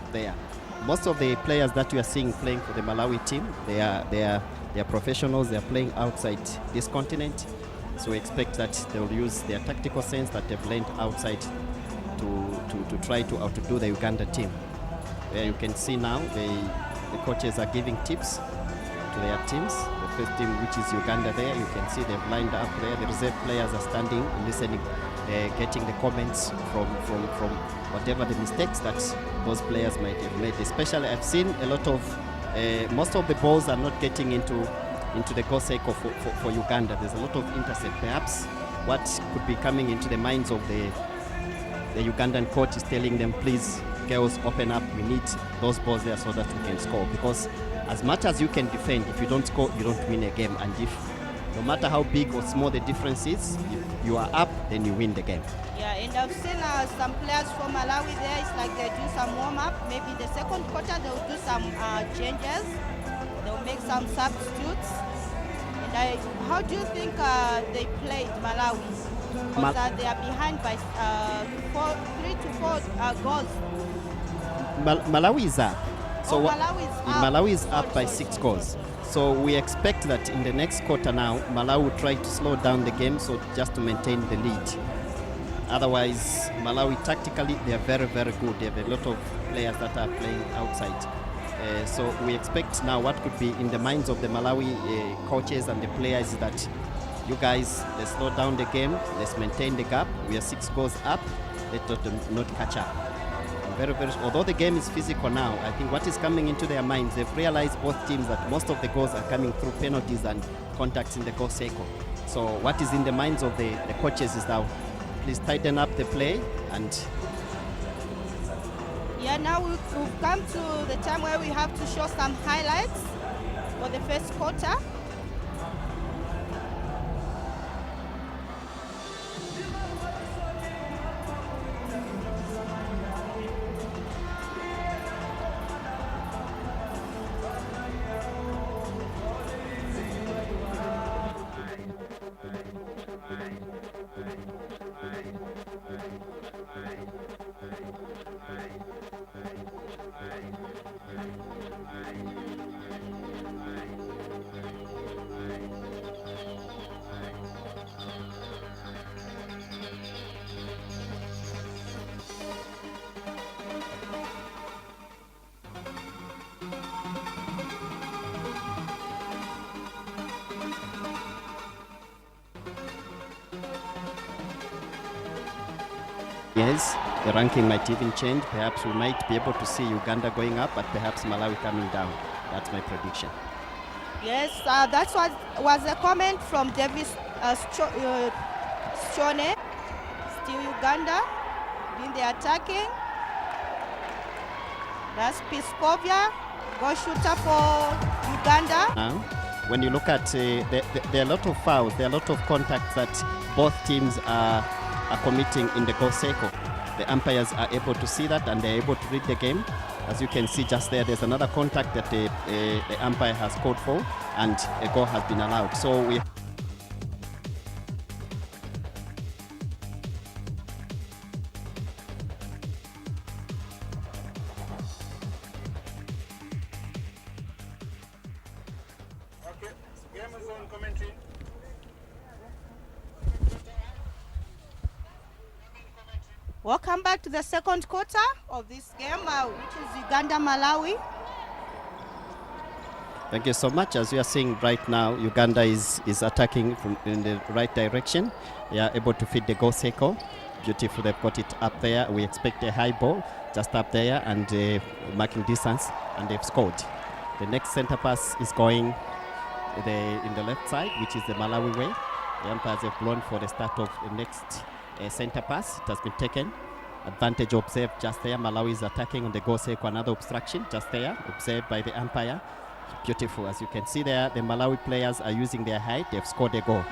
up there. Most of the players that you are seeing playing for the Malawi team, they are professionals. They are playing outside this continent, so we expect that they will use their tactical sense that they've learned outside to try to outdo the Uganda team. There you can see now the coaches are giving tips to their teams. The first team, which is Uganda, there you can see they've lined up there. The reserve players are standing, listening, getting the comments from whatever the mistakes that those players might have made. Especially, I've seen a lot of most of the balls are not getting into the goal circle for Uganda. There's a lot of intercept. Perhaps what could be coming into the minds of the Ugandan coach is telling them, please, girls, open up. We need those balls there so that we can score. Because as much as you can defend, if you don't score, you don't win a game. And if no matter how big or small the difference is, if you are up, then you win the game. Yeah, and I've seen some players from Malawi there. It's like they do some warm-up. Maybe the second quarter they'll do some changes. They'll make some substitutes. And how do you think they played Malawi? Because they are behind by 3 to 4 goals. Malawi is up. So Malawi is up by 6 goals. So we expect that in the next quarter now, Malawi will try to slow down the game so just to maintain the lead. Otherwise, Malawi tactically, they are very, very good. They have a lot of players that are playing outside. So we expect now what could be in the minds of the Malawi coaches and the players is that you guys, let's slow down the game, let's maintain the gap. We are 6 goals up, let us not catch up. Very, very, although the game is physical now, I think what is coming into their minds, they've realized, both teams, that most of the goals are coming through penalties and contacts in the goal circle. So what is in the minds of the coaches is now, please tighten up the play. And yeah, now we've come to the time where we have to show some highlights for the first quarter. yes, the ranking might even change. Perhaps we might be able to see Uganda going up, but perhaps Malawi coming down. That's my prediction. Yes, that was a comment from Davis Shone. Still Uganda in the attacking. That's Piskovia, goal shooter for Uganda. Now, when you look at, there are a lot of fouls, there are a lot of contacts that both teams are committing in the goal circle. The umpires are able to see that and they're able to read the game. As you can see just there's another contact that the umpire has called for, and a goal has been allowed. So we Welcome back to the second quarter of this game, which is Uganda-Malawi. Thank you so much. As you are seeing right now, Uganda is attacking in the right direction. They are able to feed the goal circle. Beautiful, they've got it up there. We expect a high ball just up there and marking distance, and they've scored. The next center pass is going in the left side, which is the Malawi way. The umpires have blown for the start of the next center pass. It has been taken. Advantage observed just there. Malawi is attacking on the goal circle. Another obstruction just there, observed by the umpire. Beautiful. As you can see there, the Malawi players are using their height. They've scored a goal.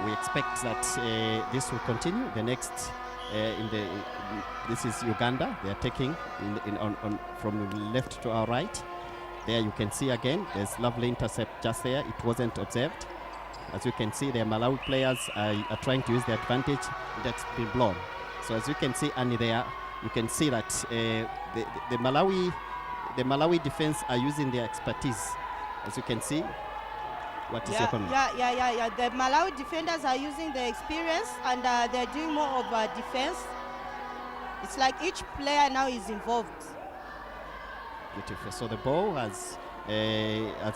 We expect that this will continue. The next, this is Uganda. They are taking from left to our right. There you can see again, there's lovely intercept just there. It wasn't observed. As you can see, the Malawi players are trying to use the advantage that's been blown. So as you can see, Annie there, you can see that the Malawi defense are using their expertise. As you can see, what is happening? Yeah. The Malawi defenders are using their experience, and they're doing more of defense. It's like each player now is involved. Beautiful. So the ball has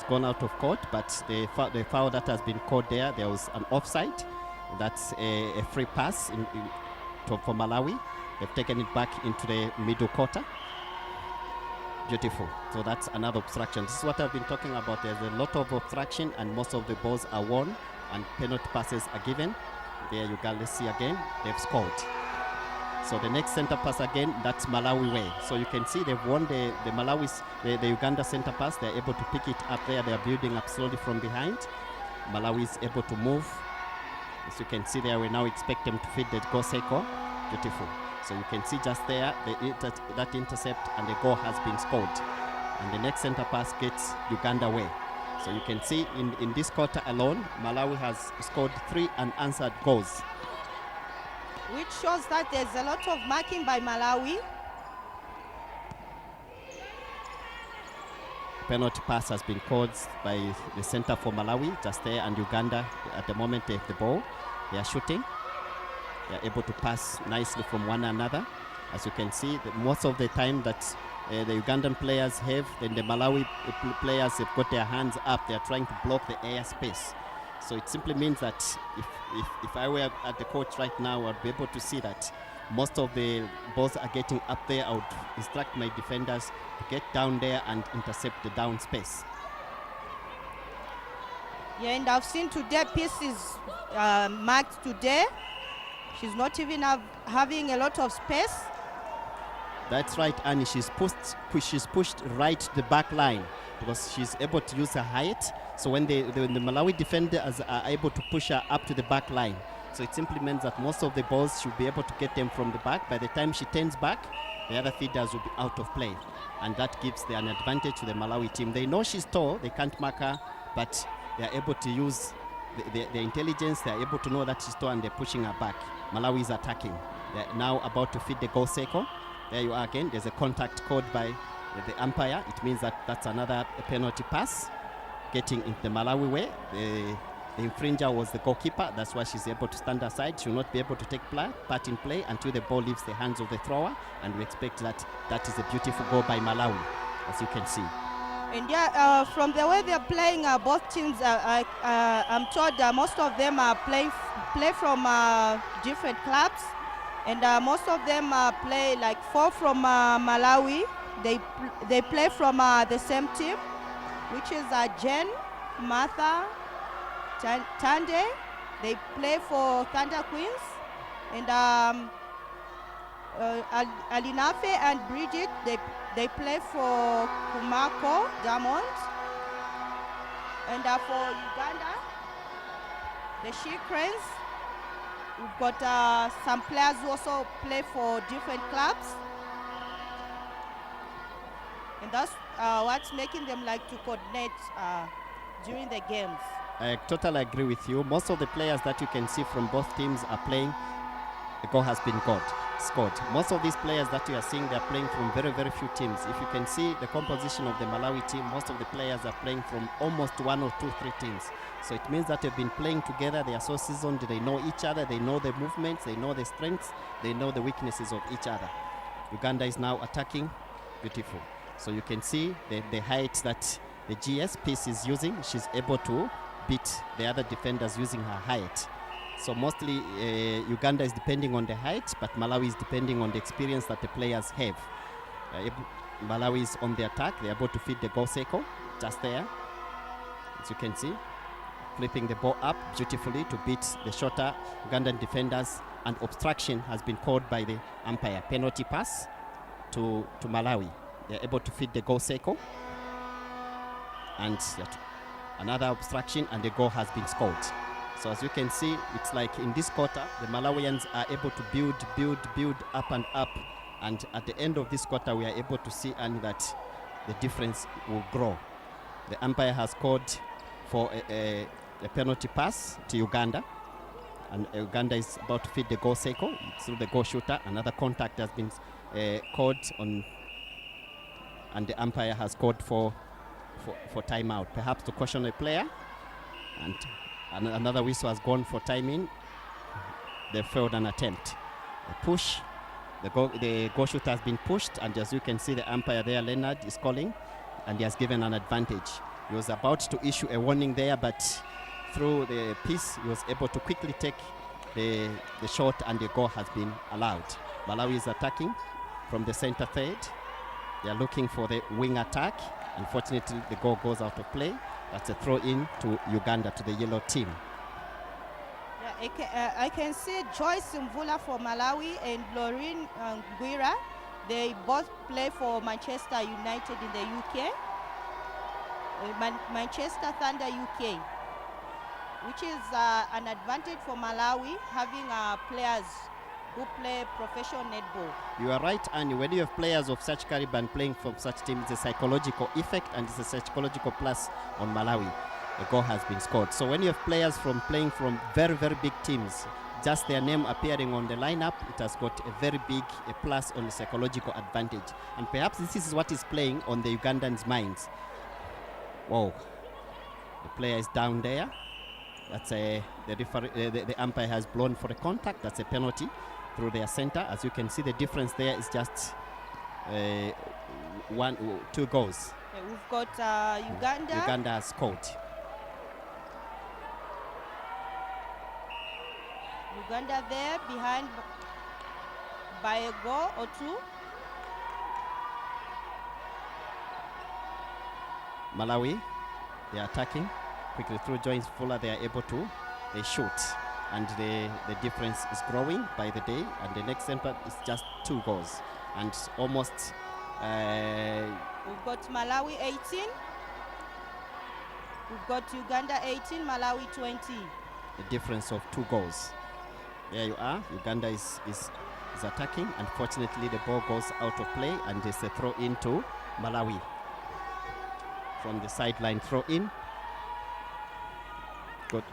gone out of court, but the foul that has been called there was an offside. That's a free pass for Malawi. They've taken it back into the middle quarter. Beautiful. So that's another obstruction. This is what I've been talking about. There's a lot of obstruction, and most of the balls are won, and penalty passes are given. There you go. Let's see again. They've scored. So the next center pass again, that's Malawi way. So you can see they've won the Uganda center pass. They're able to pick it up there. They're building up slowly from behind. Malawi is able to move. As you can see there, we now expect them to feed the goal cycle. Beautiful. So you can see just there, that intercept, and the goal has been scored. And the next center pass gets Uganda way. So you can see in this quarter alone, Malawi has scored 3 unanswered goals. Which shows that there's a lot of marking by Malawi. Penalty pass has been called by the center for Malawi, just there, and Uganda at the moment they have the ball. They are shooting. They are able to pass nicely from one another. As you can see, most of the time that the Ugandan players have, then the Malawi players have got their hands up. They are trying to block the air space. So it simply means that if I were at the court right now, I'd be able to see that most of the balls are getting up there. I would instruct my defenders to get down there and intercept the down space. Yeah, and I've seen today pieces marked today. She's not even having a lot of space. That's right, Annie. She's pushed right to the back line because she's able to use her height. So when the Malawi defenders are able to push her up to the back line, so it simply means that most of the balls she'll be able to get them from the back. By the time she turns back, the other feeders will be out of play, and that gives an advantage to the Malawi team. They know she's tall, they can't mark her, but they are able to use the intelligence. They are able to know that she's tall, and they're pushing her back. Malawi is attacking. They're now about to feed the goal circle. There you are again. There's a contact called by the umpire. It means that that's another penalty pass getting into the Malawi way. The infringer was the goalkeeper. That's why she's able to stand aside. She will not be able to take part in play until the ball leaves the hands of the thrower. And we expect that is a beautiful goal by Malawi, as you can see. And yeah, from the way they're playing, both teams, I'm told most of them play from different clubs. And most of them play, like 4 from Malawi. They play from the same team, which is Jen, Martha, Tande. They play for Thunder Queens. And Alinafe and Bridget, they play for Kumako Diamonds. And for Uganda, the She Cranes. We've got some players who also play for different clubs. And that's what's making them like to coordinate during the games. I totally agree with you. Most of the players that you can see from both teams are playing. The goal has been scored. Most of these players that you are seeing, they are playing from very, very few teams. If you can see the composition of the Malawi team, most of the players are playing from almost 1 or 2, 3 teams. So it means that they've been playing together. They are so seasoned. They know each other. They know the movements. They know the strengths. They know the weaknesses of each other. Uganda is now attacking. Beautiful. So you can see the height that the GS piece is using. She's able to beat the other defenders using her height. So mostly Uganda is depending on the height, but Malawi is depending on the experience that the players have. Malawi is on the attack. They're able to feed the goal circle just there. As you can see, flipping the ball up beautifully to beat the shorter Ugandan defenders, and obstruction has been called by the umpire. Penalty pass to Malawi. They're able to feed the goal circle, and another obstruction, and the goal has been scored. So as you can see, it's like in this quarter, the Malawians are able to build up and up. And at the end of this quarter, we are able to see that the difference will grow. The umpire has called for a penalty pass to Uganda. And Uganda is about to feed the goal circle through the goal shooter. Another contact has been called on, and the umpire has called for timeout, perhaps to caution a player, and another whistle has gone for timing. They failed an attempt. A push. The goal shooter has been pushed, and as you can see, the umpire there, Leonard, is calling, and he has given an advantage. He was about to issue a warning there, but through the piece, he was able to quickly take the shot, and the goal has been allowed. Malawi is attacking from the center third. They are looking for the wing attack. Unfortunately, the goal goes out of play. That's a throw-in to Uganda, to the yellow team. I can see Joyce Mvula for Malawi and Lauren Guira. They both play for Manchester United in the UK. Manchester Thunder UK, which is an advantage for Malawi, having players who play professional netball. You are right, Annie. When you have players of such caliber and playing from such teams, it's a psychological effect and it's a psychological plus on Malawi. A goal has been scored. So when you have players playing from very, very big teams, just their name appearing on the lineup, it has got a very big plus on the psychological advantage. And perhaps this is what is playing on the Ugandans' minds. Whoa, the player is down there. That's the umpire has blown for a contact. That's a penalty through their center. As you can see, the difference there is just 2 goals. We've got Uganda. Uganda has scored. Uganda there behind by a goal or 2. Malawi, they are attacking quickly through Joyce Fuller. They are able to, they shoot, and the difference is growing by the day, and the next center is just 2 goals, and almost we've got Malawi 18, we've got Uganda 18, Malawi 20. The difference of 2 goals. There you are. Uganda is attacking. Unfortunately, the ball goes out of play, and it's a throw in to Malawi. From the sideline, throw in. Good.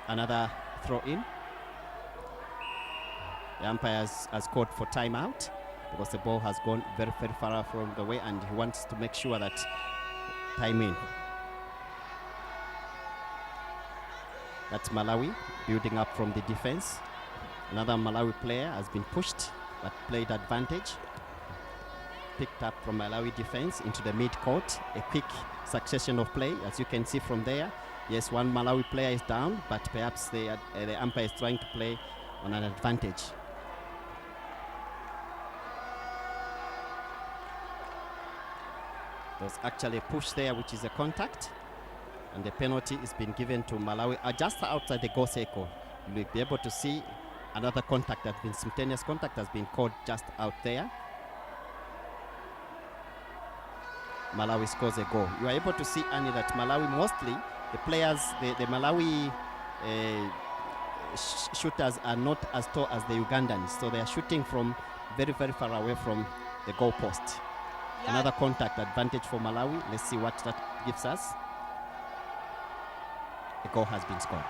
Another throw in. The umpire has called for timeout because the ball has gone very, very far from the way, and he wants to make sure that time in. That's Malawi building up from the defense. Another Malawi player has been pushed but played advantage. Picked up from Malawi defense into the mid-court. A quick succession of play, as you can see from there. Yes, one Malawi player is down, but perhaps the umpire is trying to play on an advantage. There's actually a push there, which is a contact. And the penalty is being given to Malawi just outside the goal circle. You'll be able to see another contact that's been simultaneous contact has been called just out there. Malawi scores a goal. You are able to see, Annie, that Malawi mostly the players, the Malawi shooters are not as tall as the Ugandans, so they are shooting from very, very far away from the goal post. Yeah. Another contact advantage for Malawi. Let's see what that gives us. The goal has been scored.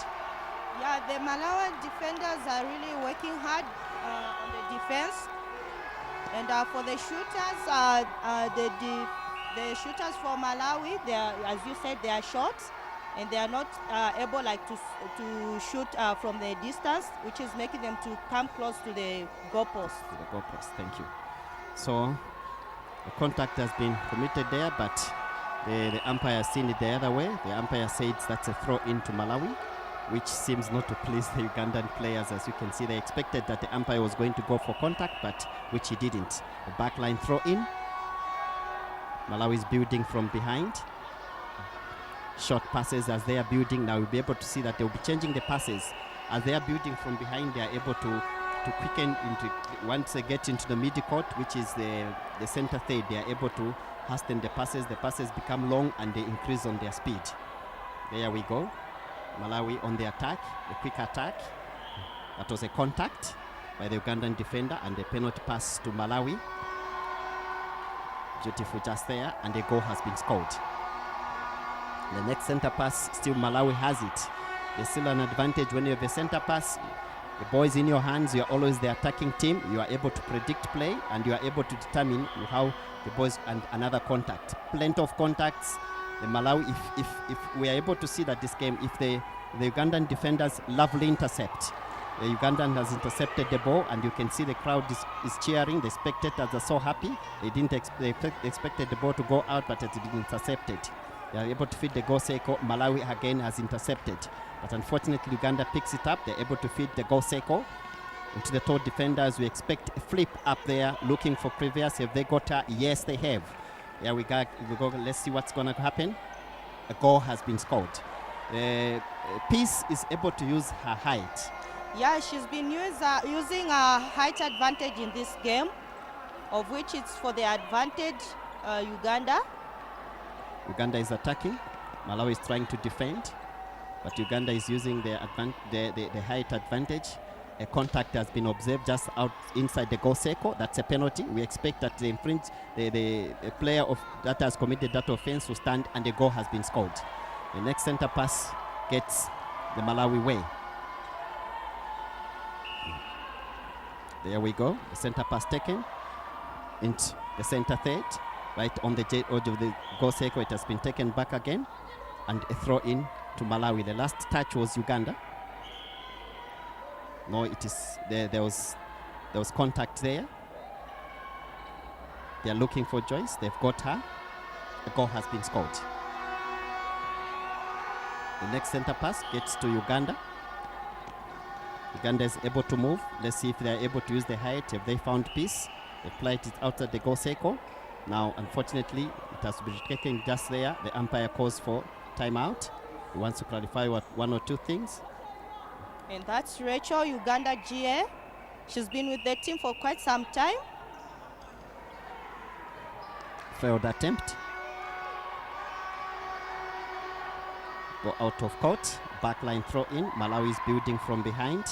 Yeah, the Malawi defenders are really working hard on the defense. And for the shooters, the shooters for Malawi, they are, as you said, they are short, and they are not able to shoot from the distance, which is making them to come close to the goal post. To the goal post, thank you. So the contact has been committed there, but the umpire has seen it the other way. The umpire says that's a throw in to Malawi, which seems not to please the Ugandan players. As you can see, they expected that the umpire was going to go for contact, but which he didn't. The backline throw in. Malawi is building from behind. Short passes as they are building. Now you'll be able to see that they'll be changing the passes. As they are building from behind, they are able to quicken into, once they get into the mid-court, which is the center third, they are able to hasten the passes. The passes become long and they increase on their speed. There we go. Malawi on the attack, the quick attack. That was a contact by the Ugandan defender and the penalty pass to Malawi. Beautiful just there, and the goal has been scored. The next center pass, still Malawi has it. There's still an advantage when you have a center pass. The ball is in your hands. You are always the attacking team. You are able to predict play, and you are able to determine how the boys and another contact. Plenty of contacts. The Malawi, if we are able to see that this game, if the Ugandan defenders lovely intercept. The Ugandan has intercepted the ball, and you can see the crowd is cheering. The spectators are so happy. They didn't expected the ball to go out, but it's been intercepted. They are able to feed the goal circle. Malawi again has intercepted, but unfortunately Uganda picks it up. They're able to feed the goal circle into the tall defenders. We expect a flip up there, looking for previous. Have they got her? Yes, they have. Yeah, we go. Let's see what's going to happen. A goal has been scored. Peace is able to use her height. Yeah, she's been using a height advantage in this game, of which it's for the advantage Uganda. Uganda is attacking. Malawi is trying to defend, but Uganda is using the height advantage. A contact has been observed just out inside the goal circle. That's a penalty. We expect that the player that has committed that offense will stand, and the goal has been scored. The next center pass gets the Malawi way. There we go. The center pass taken into the center third, right on the edge of the goal circle. It has been taken back again, and a throw in to Malawi. The last touch was Uganda. No, it is there was contact there. They are looking for Joyce. They've got her. The goal has been scored. The next center pass gets to Uganda. Uganda is able to move. Let's see if they are able to use the height. Have they found peace? They played it outside the goal circle. Now, unfortunately, it has been taken just there. The umpire calls for timeout. He wants to clarify one or two things. And that's Rachel, Uganda GA. She's been with the team for quite some time. Failed attempt. Go out of court. Backline throw in. Malawi is building from behind.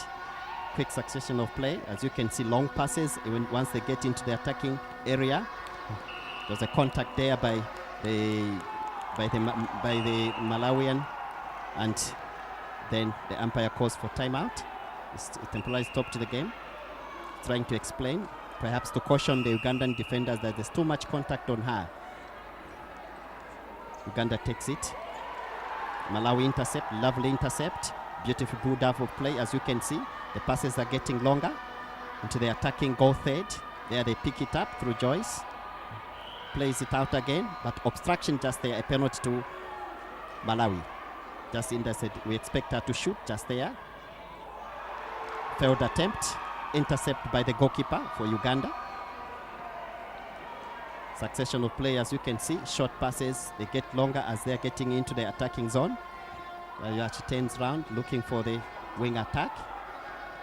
Quick succession of play. As you can see, long passes. Even once they get into the attacking area, there's a contact there by the Malawian, and then the umpire calls for timeout. It's a temporary stop to the game. Trying to explain, perhaps to caution the Ugandan defenders that there's too much contact on her. Uganda takes it. Malawi intercept, lovely intercept. Beautiful build-up of play. As you can see, the passes are getting longer into the attacking goal third. There they pick it up through Joyce. Plays it out again, but obstruction just there. A penalty to Malawi. Just intercept. We expect her to shoot just there. Failed attempt. Intercept by the goalkeeper for Uganda. Succession of play, as you can see. Short passes. They get longer as they're getting into the attacking zone. She turns around looking for the wing attack.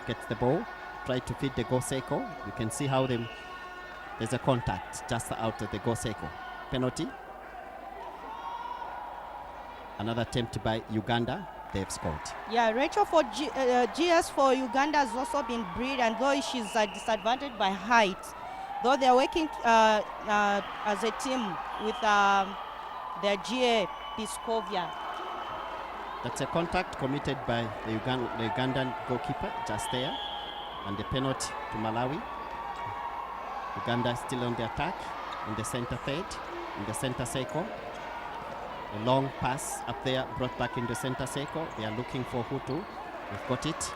Gets the ball. Try to feed the goal circle. You can see how there's a contact just out of the goal circle. Penalty. Another attempt by Uganda. They've scored. Yeah, Rachel for GS for Uganda has also been brilliant, though she's disadvantaged by height. Though they're working as a team with their GA Piskovia. That's a contact committed by the Ugandan goalkeeper just there. And the penalty to Malawi. Uganda still on the attack in the center third, in the center circle. A long pass up there brought back in the center circle. They are looking for Hutu. We've got it.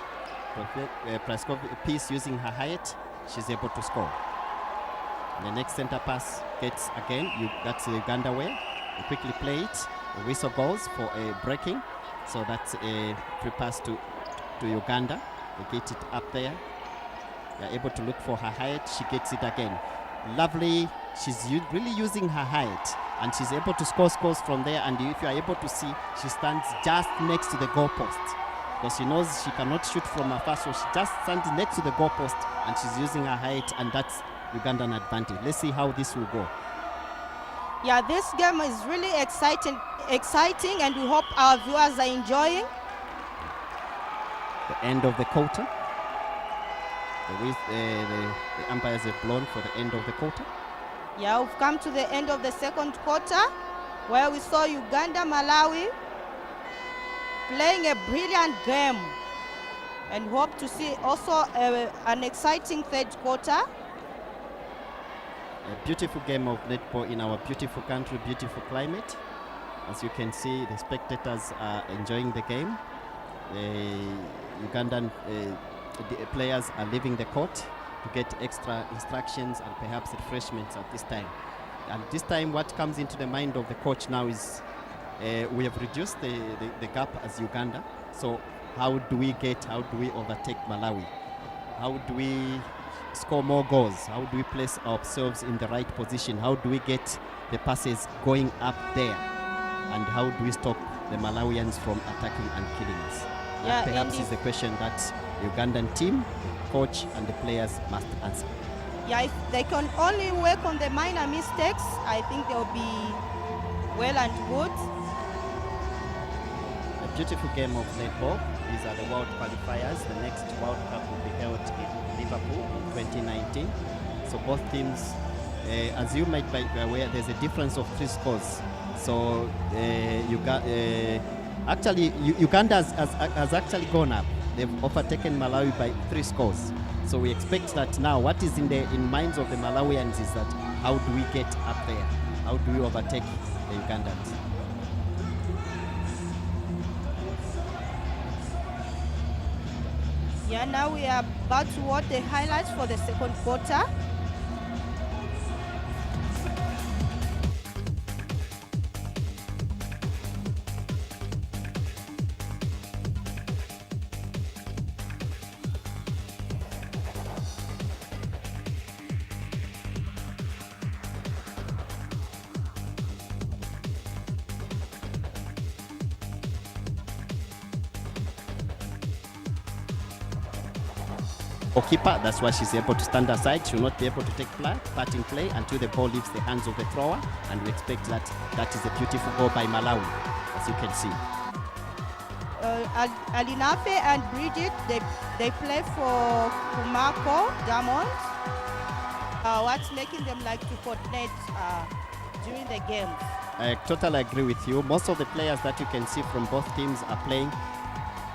Peace using her height. She's able to score. And the next center pass gets again. That's the Uganda way. They quickly play it. The whistle goes for a breaking. So that's a free pass to Uganda. They get it up there. They're able to look for her height. She gets it again. Lovely. She's really using her height, and she's able to score scores from there. And if you are able to see, she stands just next to the goalpost because she knows she cannot shoot from afar, so she just stands next to the goalpost and she's using her height, and that's Ugandan advantage. Let's see how this will go. Yeah, this game is really exciting, and we hope our viewers are enjoying. The end of the quarter. The umpires have blown for the end of the quarter. Yeah, we've come to the end of the second quarter, where we saw Uganda, Malawi playing a brilliant game. and hope to see also an exciting third quarter. A beautiful game of netball in our beautiful country, beautiful climate. As you can see, the spectators are enjoying the game. The Ugandan the players are leaving the court to get extra instructions and perhaps refreshments at this time. And this time what comes into the mind of the coach now is we have reduced the gap as Uganda. So how do we overtake Malawi? How do we score more goals? How do we place ourselves in the right position? How do we get the passes going up there? And how do we stop the Malawians from attacking and killing us? That perhaps is the question that the Ugandan team, the coach and the players must answer. Yeah, if they can only work on the minor mistakes, I think they'll be well and good. A beautiful game of netball. These are the World Qualifiers. The next World Cup will be held in Liverpool in 2019. So both teams, as you might be aware, there's a difference of 3 scores. So Uganda has actually gone up. They've overtaken Malawi by 3 scores. So we expect that now what is in minds of the Malawians is that how do we get up there? How do we overtake the Ugandans? Yeah, now we are about to watch the highlights for the second quarter. Keeper, that's why she's able to stand aside. She will not be able to take part in play until the ball leaves the hands of the thrower, and we expect that is a beautiful goal by Malawi, as you can see. Alinafe and Bridget, they play for Kumako Diamonds. What's making them like to coordinate during the games? I totally agree with you. Most of the players that you can see from both teams are playing.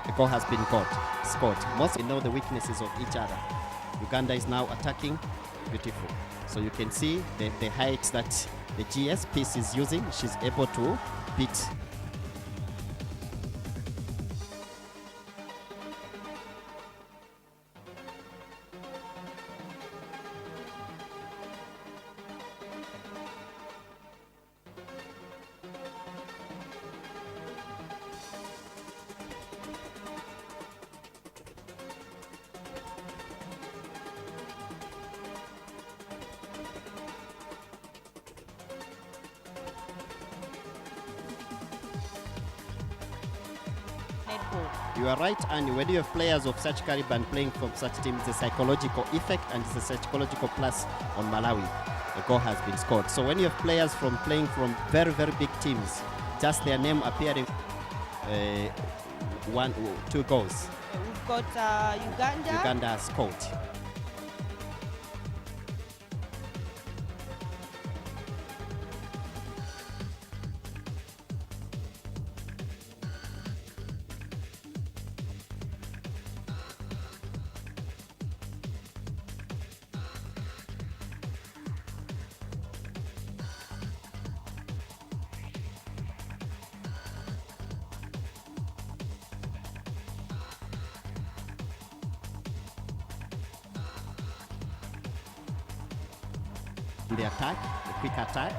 The goal has been scored. Most know the weaknesses of each other. Uganda is now attacking. Beautiful. So you can see the height that the GS piece is using. She's able to beat. You are right, and when you have players of such caliber and playing from such teams, the psychological effect and the psychological plus on Malawi, the goal has been scored. So when you have players playing from very, very big teams, just their name appearing, 2 goals. We've got Uganda. Uganda has scored. The attack, the quick attack,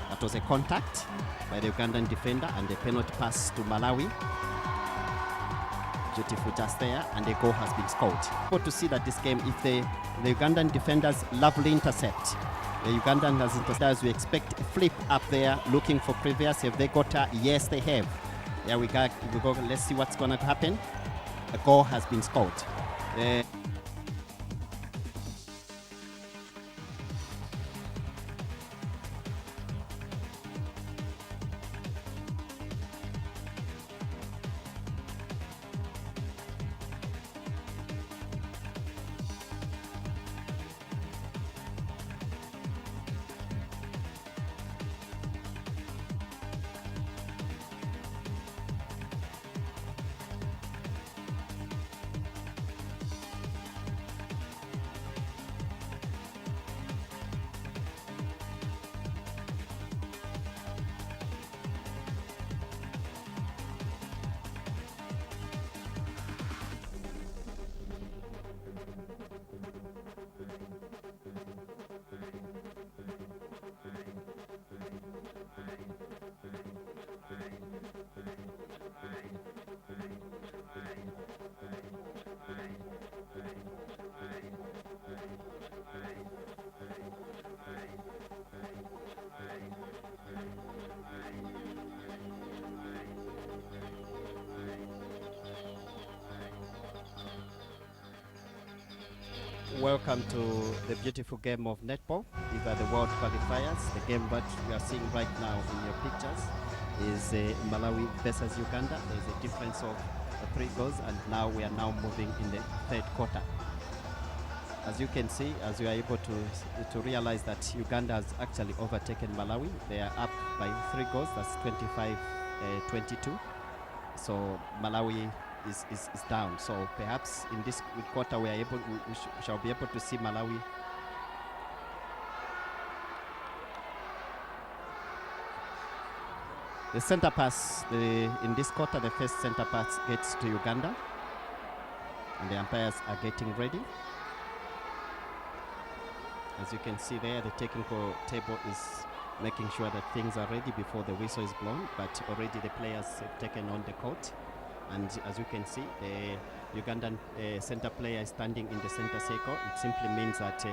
that was a contact by the Ugandan defender and the penalty pass to Malawi. Beautiful just there, and the goal has been scored. Good to see that this game, if the Ugandan defenders lovely intercept, the Ugandan has interceptors, we expect a flip up there, looking for previous. Have they got her? Yes, they have. There we go. Let's see what's going to happen. A goal has been scored. welcome to the beautiful game of netball. These are the world qualifiers. The game that you are seeing right now in your pictures is Malawi versus Uganda. There's a difference of 3 goals, and now we are moving in the third quarter. As you can see, as you are able to realize that Uganda has actually overtaken Malawi. They are up by 3 goals. That's 25-22. So Malawi is down. So perhaps in this quarter we shall be able to see Malawi the center pass. In this quarter, the first center pass gets to Uganda, and the umpires are getting ready. As you can see there, the technical table is making sure that things are ready before the whistle is blown, but already the players have taken on the court. And as you can see, the Ugandan center player is standing in the center circle. It simply means that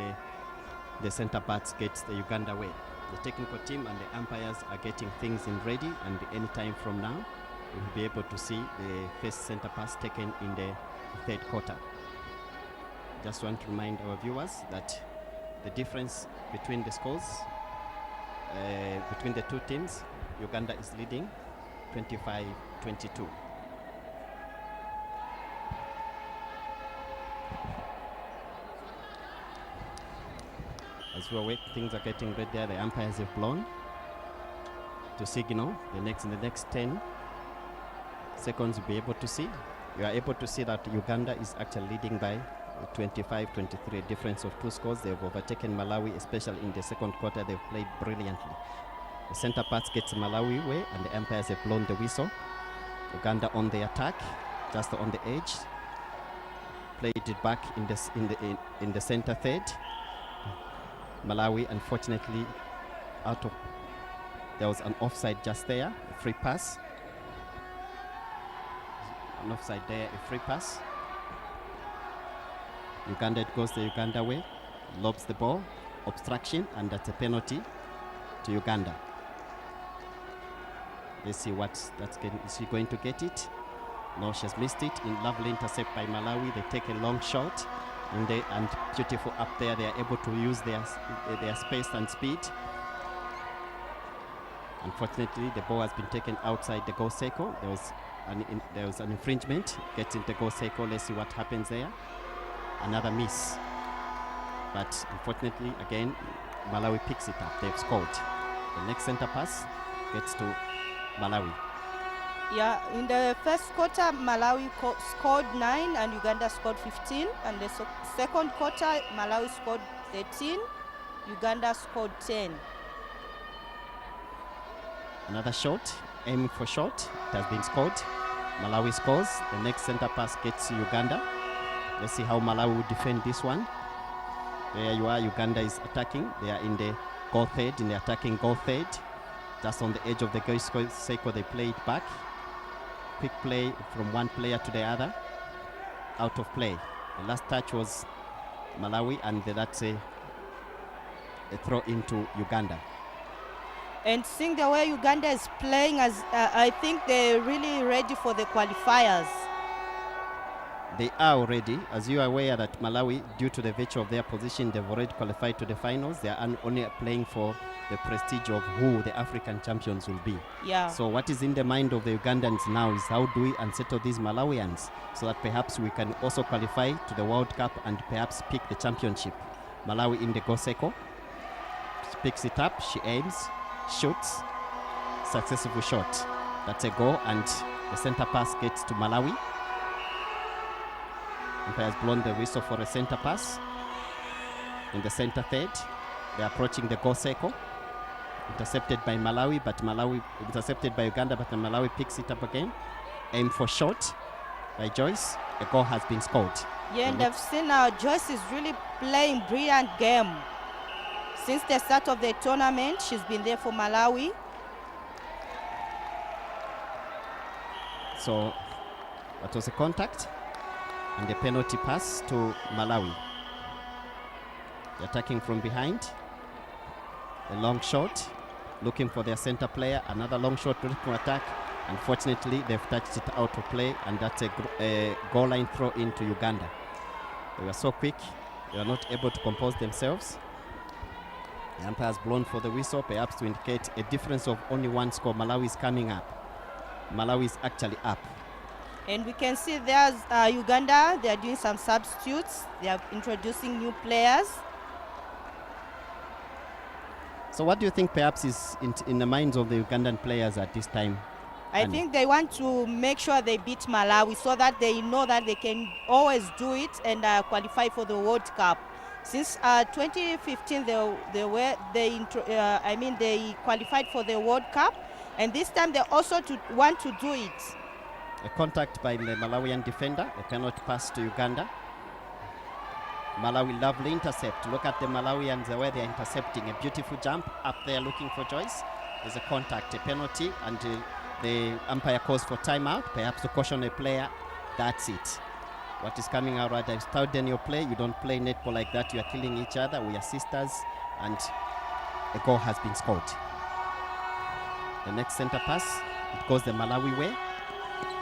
the center backs gets the Uganda way. The technical team and the umpires are getting things in ready, and any time from now, we'll be able to see the first center pass taken in the third quarter. Just want to remind our viewers that the difference between the scores between the two teams, Uganda is leading 25-22. As we await, things are getting ready there. The umpires have blown to signal in the next 10 seconds. You'll be able to see. You are able to see that Uganda is actually leading by 25-23, difference of 2 scores. They've overtaken Malawi, especially in the second quarter. They've played brilliantly. The center pass gets Malawi way, and the umpires have blown the whistle. Uganda on the attack, just on the edge. Played it back in the center third. Malawi, unfortunately, there was an offside just there, a free pass. An offside there, a free pass. Uganda, it goes the Uganda way, lobs the ball, obstruction, and that's a penalty to Uganda. Let's see is she going to get it? No, she's missed it. In lovely intercept by Malawi. They take a long shot, and beautiful up there. They are able to use their space and speed. Unfortunately, the ball has been taken outside the goal circle. There was an infringement. Gets into the goal circle. Let's see what happens there. Another miss. But unfortunately, again, Malawi picks it up. They've scored. The next center pass gets to Malawi. Yeah, in the first quarter, Malawi scored 9 and Uganda scored 15. And the second quarter, Malawi scored 13, Uganda scored 10. Another shot, aiming for shot, it has been scored. Malawi scores. The next center pass gets to Uganda. Let's see how Malawi will defend this one. There you are, Uganda is attacking. They are in the goal third, in the attacking goal third. Just on the edge of the goal circle, they play it back. Quick play from one player to the other. Out of play. The last touch was Malawi, and that's a throw into Uganda. And seeing the way Uganda is playing, I think they're really ready for the qualifiers. They are already, as you are aware that Malawi, due to the virtue of their position, they've already qualified to the finals. They are only playing for the prestige of who the African champions will be. Yeah. So what is in the mind of the Ugandans now is how do we unsettle these Malawians so that perhaps we can also qualify to the World Cup and perhaps pick the championship. Malawi in the goal circle. She picks it up, she aims, shoots, successful shot. That's a goal, and the center pass gets to Malawi. Umpire has blown the whistle for a center pass. In the center third, they're approaching the goal circle. Intercepted by Malawi, intercepted by Uganda, but Malawi picks it up again. Aim for shot by Joyce. A goal has been scored. Yeah, and I've seen Joyce is really playing brilliant game. Since the start of the tournament, she's been there for Malawi. So that was a contact and a penalty pass to Malawi. They're attacking from behind. A long shot, looking for their center player. Another long shot ready to attack. Unfortunately, they've touched it out of play, and that's a goal line throw into Uganda. They were so quick. They are not able to compose themselves. The umpire has blown for the whistle, perhaps to indicate a difference of only one score. Malawi is coming up. Malawi is actually up. And we can see there's Uganda. They are doing some substitutes. They are introducing new players. So what do you think perhaps is in the minds of the Ugandan players at this time? I think they want to make sure they beat Malawi so that they know that they can always do it and qualify for the World Cup. Since 2015, they qualified for the World Cup, and this time they also want to do it. A contact by the Malawian defender, a penalty pass to Uganda. Malawi lovely intercept. Look at the Malawians, the way they're intercepting. A beautiful jump up there looking for Joyce. There's a contact, a penalty, and the umpire calls for timeout, perhaps to caution a player. That's it. What is coming out right? I've started your play. You don't play netball like that. You are killing each other. We are sisters. And a goal has been scored. The next center pass, it goes the Malawi way.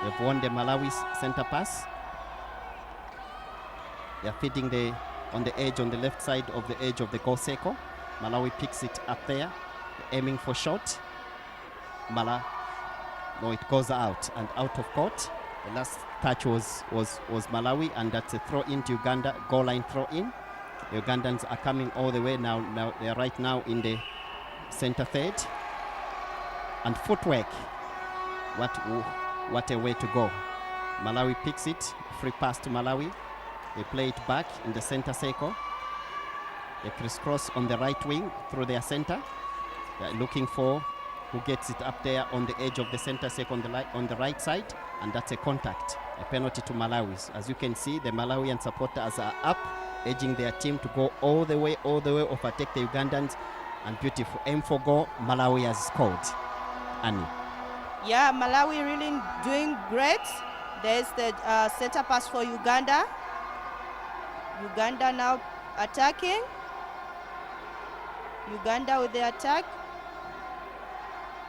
They've won the Malawi center pass. They are feeding on the edge, on the left side of the edge of the goal circle. Malawi picks it up there, aiming for shot. No, it goes out and out of court. The last touch was Malawi, and that's a throw in to Uganda, goal line throw in. The Ugandans are coming all the way now. Now they are right now in the center third. And footwork, what a way to go. Malawi picks it, free pass to Malawi. They play it back in the center circle. They crisscross on the right wing through their center. They're looking for who gets it up there on the edge of the center circle on the right side, and that's a contact, a penalty to Malawi. As you can see, the Malawian supporters are up, urging their team to go all the way, overtake the Ugandans, and beautiful aim for goal. Malawi has scored. Annie. Yeah, Malawi really doing great. There's the center pass for Uganda. Uganda now attacking. Uganda with the attack.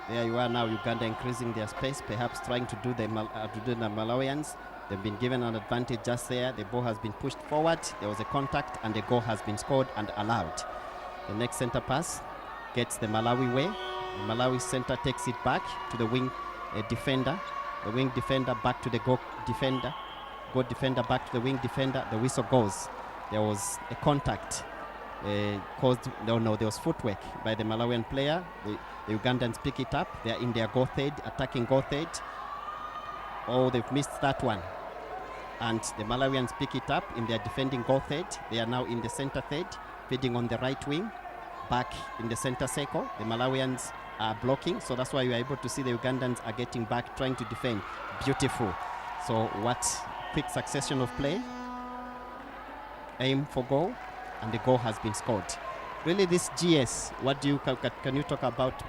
There you are now, Uganda increasing their space, perhaps trying to do the Malawians. They've been given an advantage just there. The ball has been pushed forward. There was a contact, and the goal has been scored and allowed. The next center pass gets the Malawi way. The Malawi center takes it back to the wing defender. The wing defender back to the goal defender. Goal defender back to the wing defender. The whistle goes. There was a contact. There was footwork by the Malawian player. The Ugandans pick it up. They are in their goal third, attacking goal third. Oh, they've missed that one. And the Malawians pick it up in their defending goal third. They are now in the center third, feeding on the right wing, back in the center circle. The Malawians are blocking, so that's why you are able to see the Ugandans are getting back, trying to defend. Beautiful. So what quick succession of play. Aim for goal, and the goal has been scored. Really, this GS, what do you can you talk about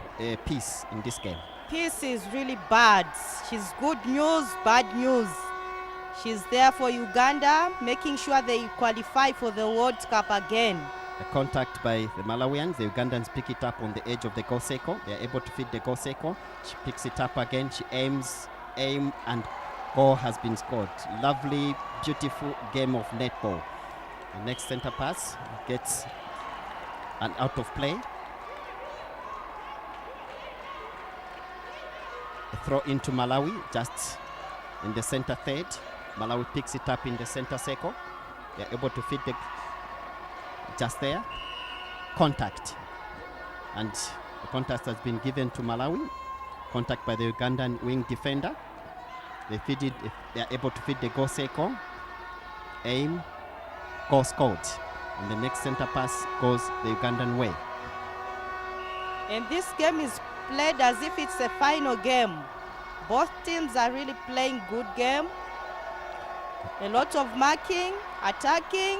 Peace in this game? Peace is really bad. She's good news, bad news. She's there for Uganda, making sure they qualify for the World Cup again. A contact by the Malawians. The Ugandans pick it up on the edge of the goal circle. They are able to feed the goal circle. She picks it up again. She aim, and goal has been scored. Lovely, beautiful game of netball. The next center pass gets an out of play. A throw into Malawi, just in the center third. Malawi picks it up in the center circle. They're able to feed the just there. Contact. And the contact has been given to Malawi. Contact by the Ugandan wing defender. They are able to feed the goal circle. Aim. Goal scored. And the next center pass goes the Ugandan way. And this game is played as if it's a final game. Both teams are really playing good game. A lot of marking, attacking.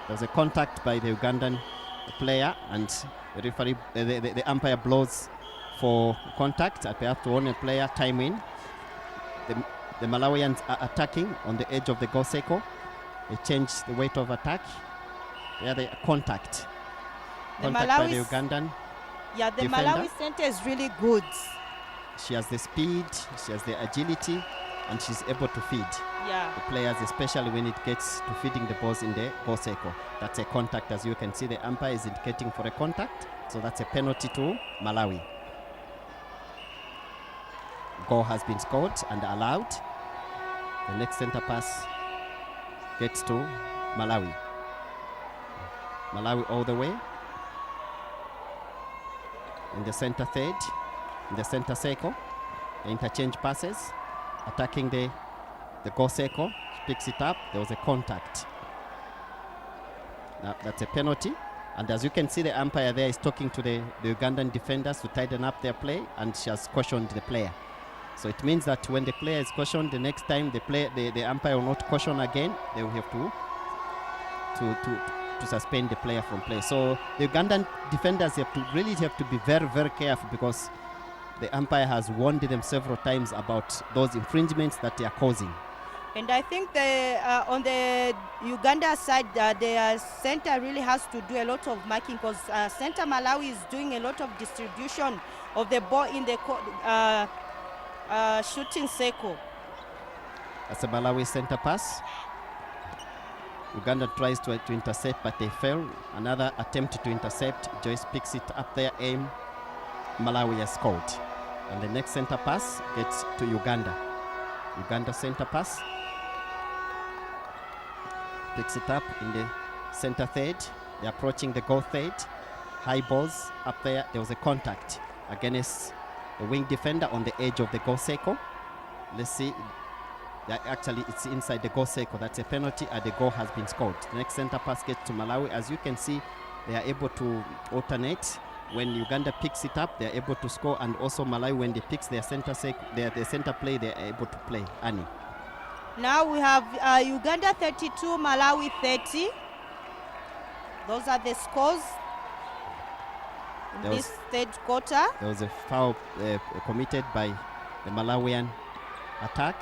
There's a contact by the Ugandan player, and the referee, the umpire blows for contact. Perhaps to warn a player, time in. The Malawians are attacking on the edge of the goal circle. They change the weight of attack. There they contact. Contact by the Ugandan. Yeah, the defender. Malawi center is really good. She has the speed, she has the agility, and she's able to feed. Yeah. the players, especially when it gets to feeding the balls in the goal circle. That's a contact. As you can see, the umpire is indicating for a contact. So that's a penalty to Malawi. Goal has been scored and allowed. The next center pass gets to Malawi. Malawi all the way. In the center third, in the center circle. The interchange passes. Attacking the goal circle. Picks it up. There was a contact. Now that's a penalty. And as you can see, the umpire there is talking to the Ugandan defenders to tighten up their play, and she has cautioned the player. So it means that when the player is cautioned, the next time the umpire will not caution again. They will have to suspend the player from play. So the Ugandan defenders really have to be very, very careful, because the umpire has warned them several times about those infringements that they are causing. And I think on the Uganda side, their center really has to do a lot of marking, because center Malawi is doing a lot of distribution of the ball in the shooting circle. That's a Malawi center pass. Uganda tries to intercept, but they fail. Another attempt to intercept. Joyce picks it up there, aim. Malawi has scored. And the next center pass gets to Uganda. Uganda center pass. Picks it up in the center third. They're approaching the goal third. High balls up there. There was a contact against the wing defender on the edge of the goal circle. Let's see. Actually, it's inside the goal circle. That's a penalty, and the goal has been scored. The next center pass gets to Malawi. As you can see, they are able to alternate. When Uganda picks it up, they are able to score, and also Malawi, when they picks their center play, they are able to play. Annie. Now we have Uganda 32, Malawi 30. Those are the scores in this third quarter. There was a foul committed by the Malawian attack.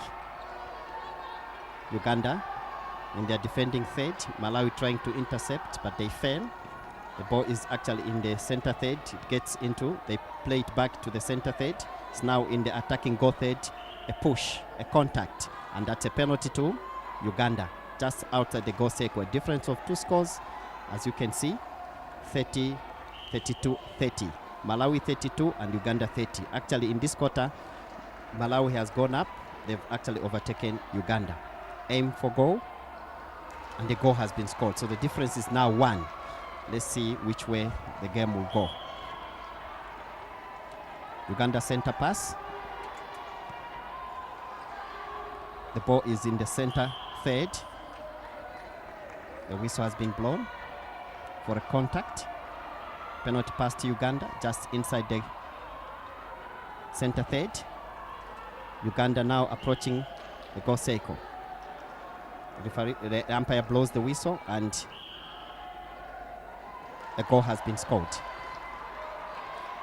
Uganda in their defending third. Malawi trying to intercept, but they fail. The ball is actually in the center third. It gets into, they play it back to the center third. It's now in the attacking goal third. A push, a contact, and that's a penalty to Uganda, just outside the goal circle. A difference of 2 scores, as you can see, 30, 32, 30. Malawi 32 and Uganda 30. Actually, in this quarter, Malawi has gone up. They've actually overtaken Uganda. Aim for goal, and the goal has been scored. So the difference is now 1. Let's see which way the game will go. Uganda center pass. The ball is in the center third. The whistle has been blown for a contact. Penalty pass to Uganda, just inside the center third. Uganda now approaching the goal circle. The umpire blows the whistle, and a goal has been scored.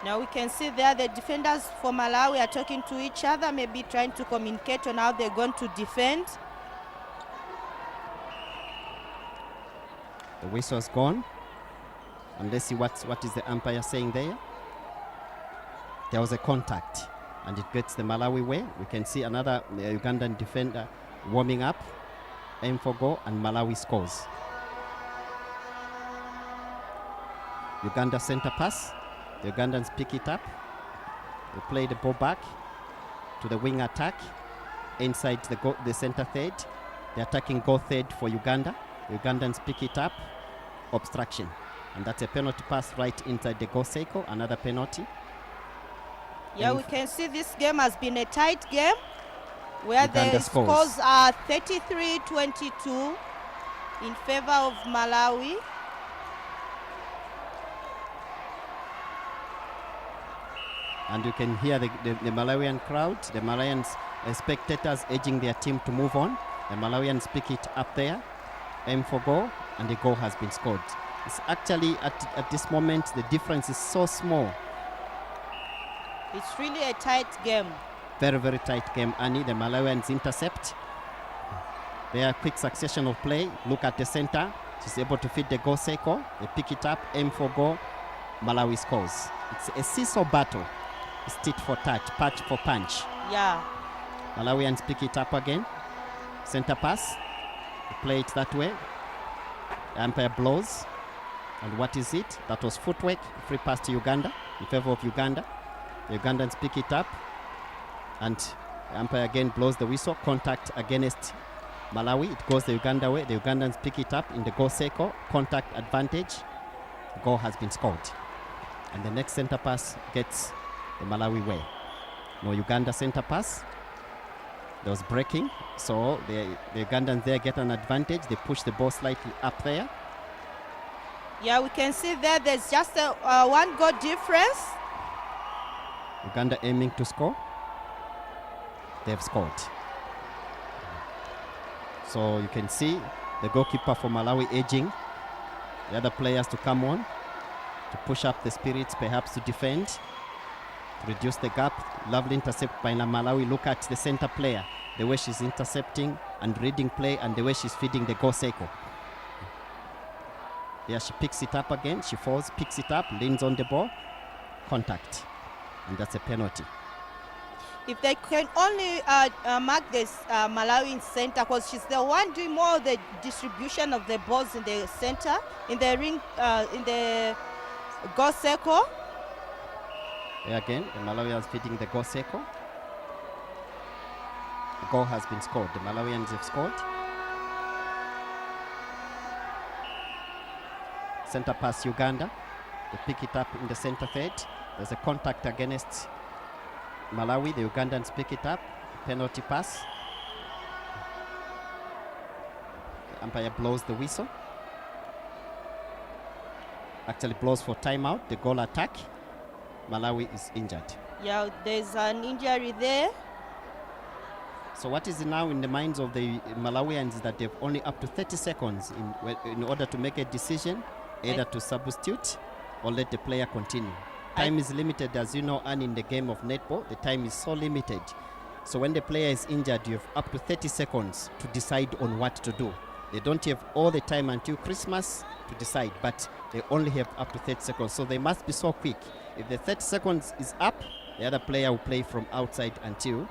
Now we can see there the defenders for Malawi are talking to each other, maybe trying to communicate on how they're going to defend. The whistle's gone. And let's see what is the umpire saying there. There was a contact, and it gets the Malawi way. We can see another Ugandan defender warming up. Aim for goal, and Malawi scores. Uganda center pass. The Ugandans pick it up. They play the ball back to the wing attack inside the center third. The attacking goal third for Uganda. The Ugandans pick it up. Obstruction. And that's a penalty pass right inside the goal circle. Another penalty. Yeah, we can see this game has been a tight game, where Uganda the scores are 33-22 in favor of Malawi. And you can hear the Malawian crowd, the Malawian spectators urging their team to move on. The Malawians pick it up there, aim for goal, and the goal has been scored. It's actually, at this moment, the difference is so small. It's really a tight game. Very, very tight game, Annie. The Malawians intercept. There, quick succession of play. Look at the center. She's able to feed the goal circle. They pick it up, aim for goal. Malawi scores. It's a seesaw battle. It's tit for tat, punch for punch. Yeah. Malawians pick it up again. Center pass. Play it that way. Umpire blows. And what is it? That was footwork. Free pass to Uganda in favor of Uganda. The Ugandans pick it up. And the umpire again blows the whistle. Contact against Malawi. It goes the Uganda way. The Ugandans pick it up in the goal circle. Contact advantage. The goal has been scored. And the next center pass gets the Malawi way. No Uganda center pass. There was breaking. So the Ugandans there get an advantage. They push the ball slightly up there. Yeah, we can see there's just a 1 goal difference. Uganda aiming to score. They've scored. So you can see the goalkeeper for Malawi edging the other players to come on, to push up the spirits, perhaps to defend, to reduce the gap. Lovely intercept by Malawi. Look at the center player, the way she's intercepting and reading play, and the way she's feeding the goal circle. Yeah, she picks it up again. She falls, picks it up, leans on the ball. Contact. And that's a penalty. If they can only mark this Malawi in center, because she's the one doing more of the distribution of the balls in the center, in the ring, in the goal circle. Yeah, again, the Malawians feeding the goal circle. The goal has been scored. The Malawians have scored. Center pass Uganda. They pick it up in the center third. There's a contact against Malawi. The Ugandans pick it up. Penalty pass. The umpire blows the whistle. Actually blows for timeout. The goal attack. Malawi is injured. Yeah, there's an injury there. So what is now in the minds of the Malawians is that they've only up to 30 seconds in order to make a decision, either to substitute or let the player continue. Time is limited, as you know, and in the game of netball, the time is so limited. So when the player is injured, you have up to 30 seconds to decide on what to do. They don't have all the time until Christmas to decide, but they only have up to 30 seconds. So they must be so quick. If the 30 seconds is up, the other player will play from outside until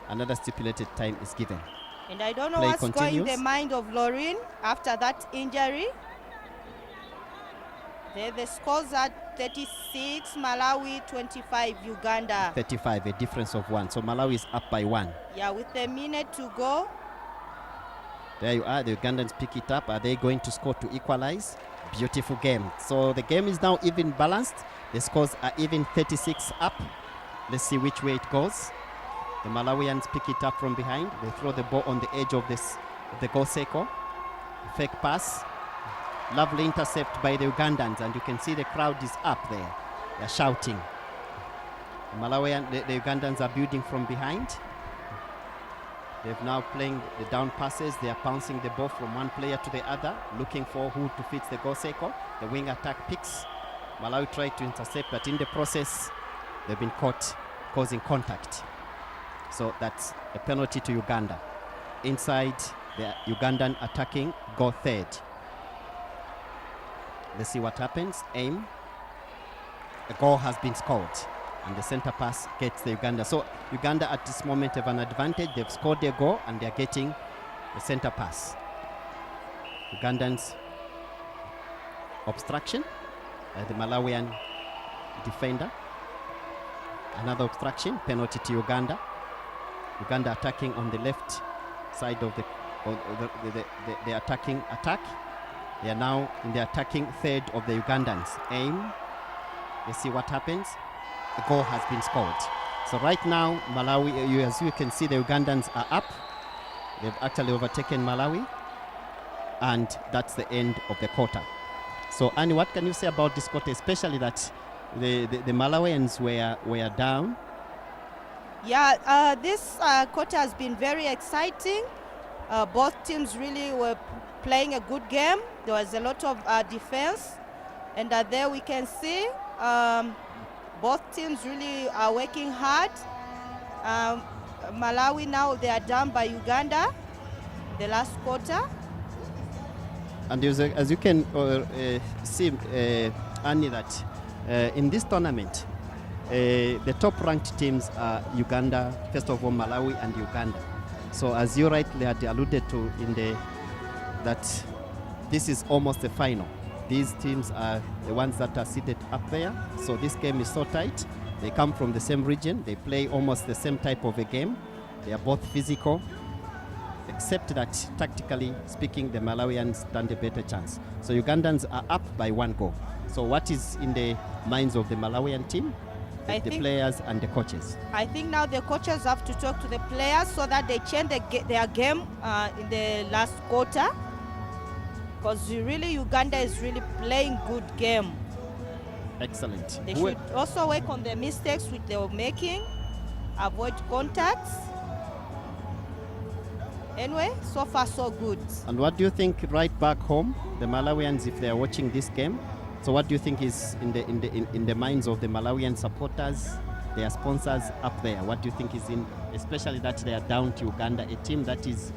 another stipulated time is given. And I don't know Play what's continues. going in the mind of Lauren after that injury. The scores are 36, Malawi 25, Uganda 35, a difference of 1. So Malawi is up by 1. Yeah, with a minute to go. There you are. The Ugandans pick it up. Are they going to score to equalize? Beautiful game. So the game is now even balanced. The scores are even 36 up. Let's see which way it goes. The Malawians pick it up from behind. They throw the ball on the edge of the goal circle. Fake pass. Lovely intercept by the Ugandans, and you can see the crowd is up there. They're shouting. The Ugandans are building from behind. They've now playing the down passes. They are bouncing the ball from one player to the other, looking for who to fit the goal circle. The wing attack picks. Malawi tried to intercept, but in the process, they've been caught causing contact. So that's a penalty to Uganda. Inside, the Ugandan attacking goal third. Let's see what happens. Aim. The goal has been scored, and the center pass gets the Uganda. So Uganda at this moment have an advantage. They've scored their goal, and they're getting the center pass. Ugandans obstruction. The Malawian defender. Another obstruction. Penalty to Uganda. Uganda attacking on the left side of the attacking attack. They are now in the attacking third of the Ugandans. Aim. Let's see what happens. The goal has been scored. So right now, Malawi, as you can see, the Ugandans are up. They've actually overtaken Malawi. And that's the end of the quarter. So, Annie, what can you say about this quarter, especially that the Malawians were down? Yeah, this quarter has been very exciting. Both teams really were playing a good game. There was a lot of defense, and there we can see both teams really are working hard. Malawi now, they are down by Uganda the last quarter. And as you can see, Annie, that in this tournament, the top-ranked teams are Uganda, first of all Malawi and Uganda. So as you rightly had alluded to that this is almost the final. These teams are the ones that are seated up there. So this game is so tight. They come from the same region. They play almost the same type of a game. They are both physical, except that tactically speaking, the Malawians stand a better chance. So Ugandans are up by 1 goal. So what is in the minds of the Malawian team? The players and the coaches. I think now the coaches have to talk to the players so that they change their game in the last quarter. Because really Uganda is really playing good game. Excellent. They should also work on the mistakes which they were making, avoid contacts. Anyway, so far so good. And what do you think right back home, the Malawians, if they are watching this game? So what do you think is in the minds of the Malawian supporters, their sponsors up there? What do you think is especially that they are down to Uganda, a team that is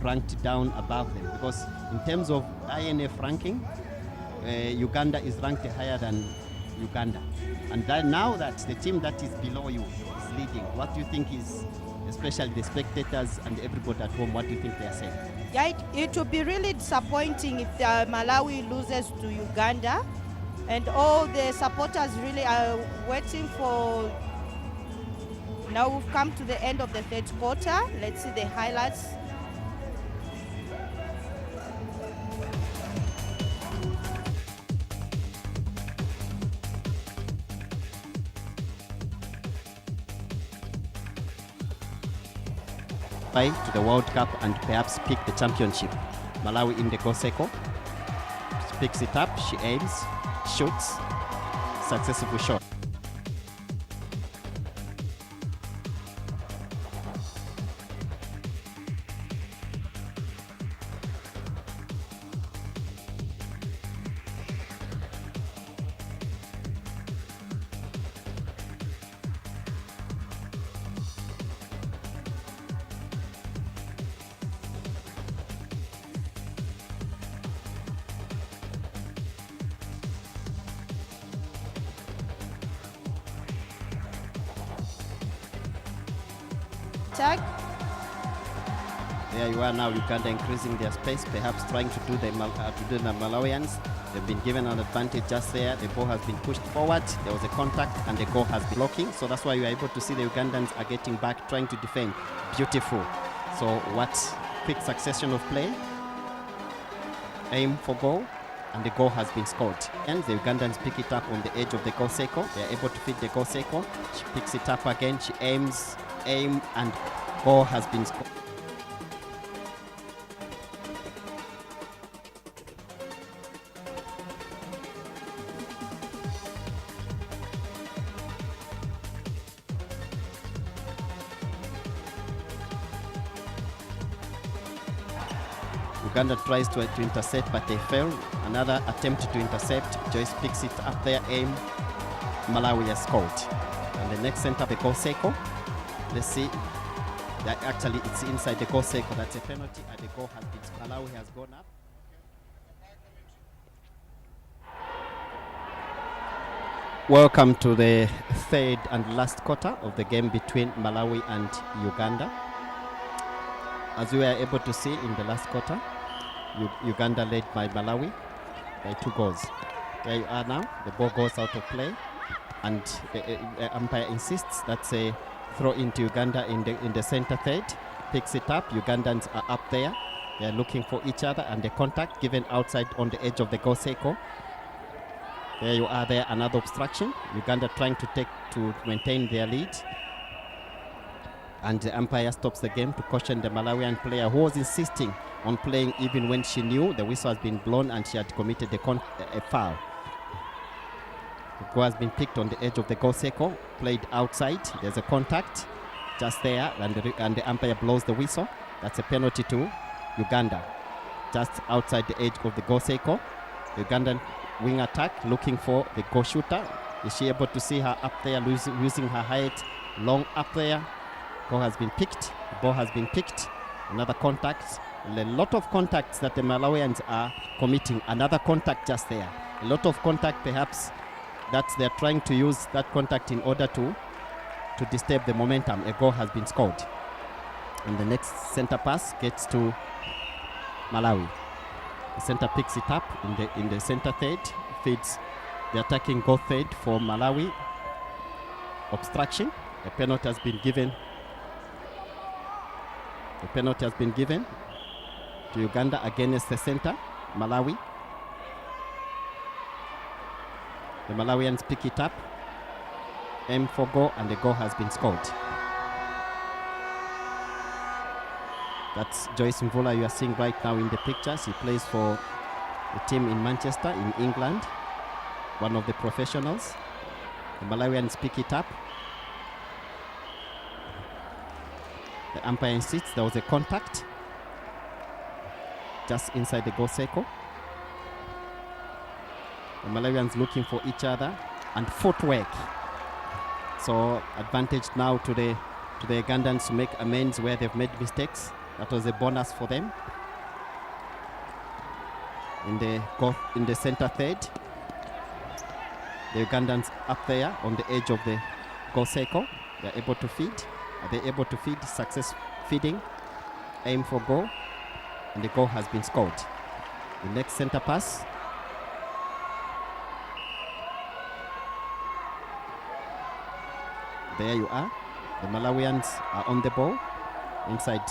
ranked down above them? Because in terms of INF ranking, Uganda is ranked higher than Uganda. And now that the team that is below you is leading, what do you think is, especially the spectators and everybody at home, what do you think they are saying? Yeah, it would be really disappointing if Malawi loses to Uganda, and all the supporters really are waiting for. Now we've come to the end of the third quarter. Let's see the highlights. To the World Cup and perhaps pick the championship. Malawi in the goal circle. She picks it up, she aims, shoots, successful shot. There you are now, Uganda increasing their space, perhaps trying to do the Malawians. They've been given an advantage just there. The ball has been pushed forward. There was a contact and the goal has been blocking. So that's why you are able to see the Ugandans are getting back, trying to defend. Beautiful. So what quick succession of play. Aim for goal. And the goal has been scored. And the Ugandans pick it up on the edge of the goal circle. They are able to feed the goal circle. She picks it up again. She aims, and goal has been scored. Uganda tries to intercept, but they fail. Another attempt to intercept. Joyce picks it up there, aim. Malawi has scored. And the next center, the goal circle. Let's see. That actually it's inside the goal circle. That's a penalty, and the goal has been. Malawi has gone up. Welcome to the third and last quarter of the game between Malawi and Uganda. As we were able to see in the last quarter, Uganda led by Malawi by 2 goals. There you are now. The ball goes out of play, and the umpire insists that's a throw into Uganda in the center third. Picks it up. Ugandans are up there. They are looking for each other, and the contact given outside on the edge of the goal circle. There you are. There another obstruction. Uganda trying to maintain their lead. And the umpire stops the game to caution the Malawian player who was insisting on playing even when she knew the whistle has been blown and she had committed a foul. The ball has been picked on the edge of the goal circle, played outside. There's a contact just there, and the umpire blows the whistle. That's a penalty to Uganda. Just outside the edge of the goal circle. The Ugandan wing attack looking for the goal shooter. Is she able to see her up there, losing her height, long up there? Ball has been picked. The ball has been picked. Another contact. A lot of contacts that the Malawians are committing. Another contact just there. A lot of contact, perhaps that they're trying to use that contact in order to disturb the momentum. A goal has been scored. And the next center pass gets to Malawi. The center picks it up in the center third, feeds the attacking goal third for Malawi. Obstruction. A penalty has been given. The penalty has been given to Uganda against the center, Malawi. The Malawians pick it up, aim for goal, and the goal has been scored. That's Joyce Mvula you are seeing right now in the pictures. He plays for a team in Manchester, in England, one of the professionals. The Malawians pick it up. The umpire insists there was a contact just inside the goal circle. The Malawians looking for each other and footwork. So advantage now to the Ugandans to make amends where they've made mistakes. That was a bonus for them. In the center third, the Ugandans up there on the edge of the goal circle. They're able to feed. Are they able to feed? Success feeding. Aim for goal. And the goal has been scored. The next center pass. There you are. The Malawians are on the ball inside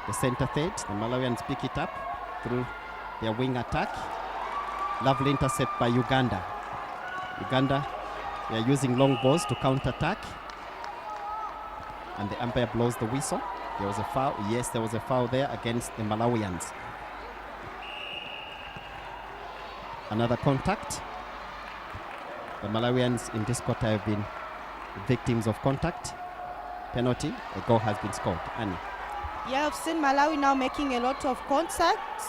the center third. The Malawians pick it up through their wing attack. Lovely intercept by Uganda. Uganda, they are using long balls to counter-attack. And the umpire blows the whistle. There was a foul. Yes, there was a foul there against the Malawians. Another contact. The Malawians in this quarter have been victims of contact. Penalty. A goal has been scored. Annie. Yeah, I've seen Malawi now making a lot of contacts.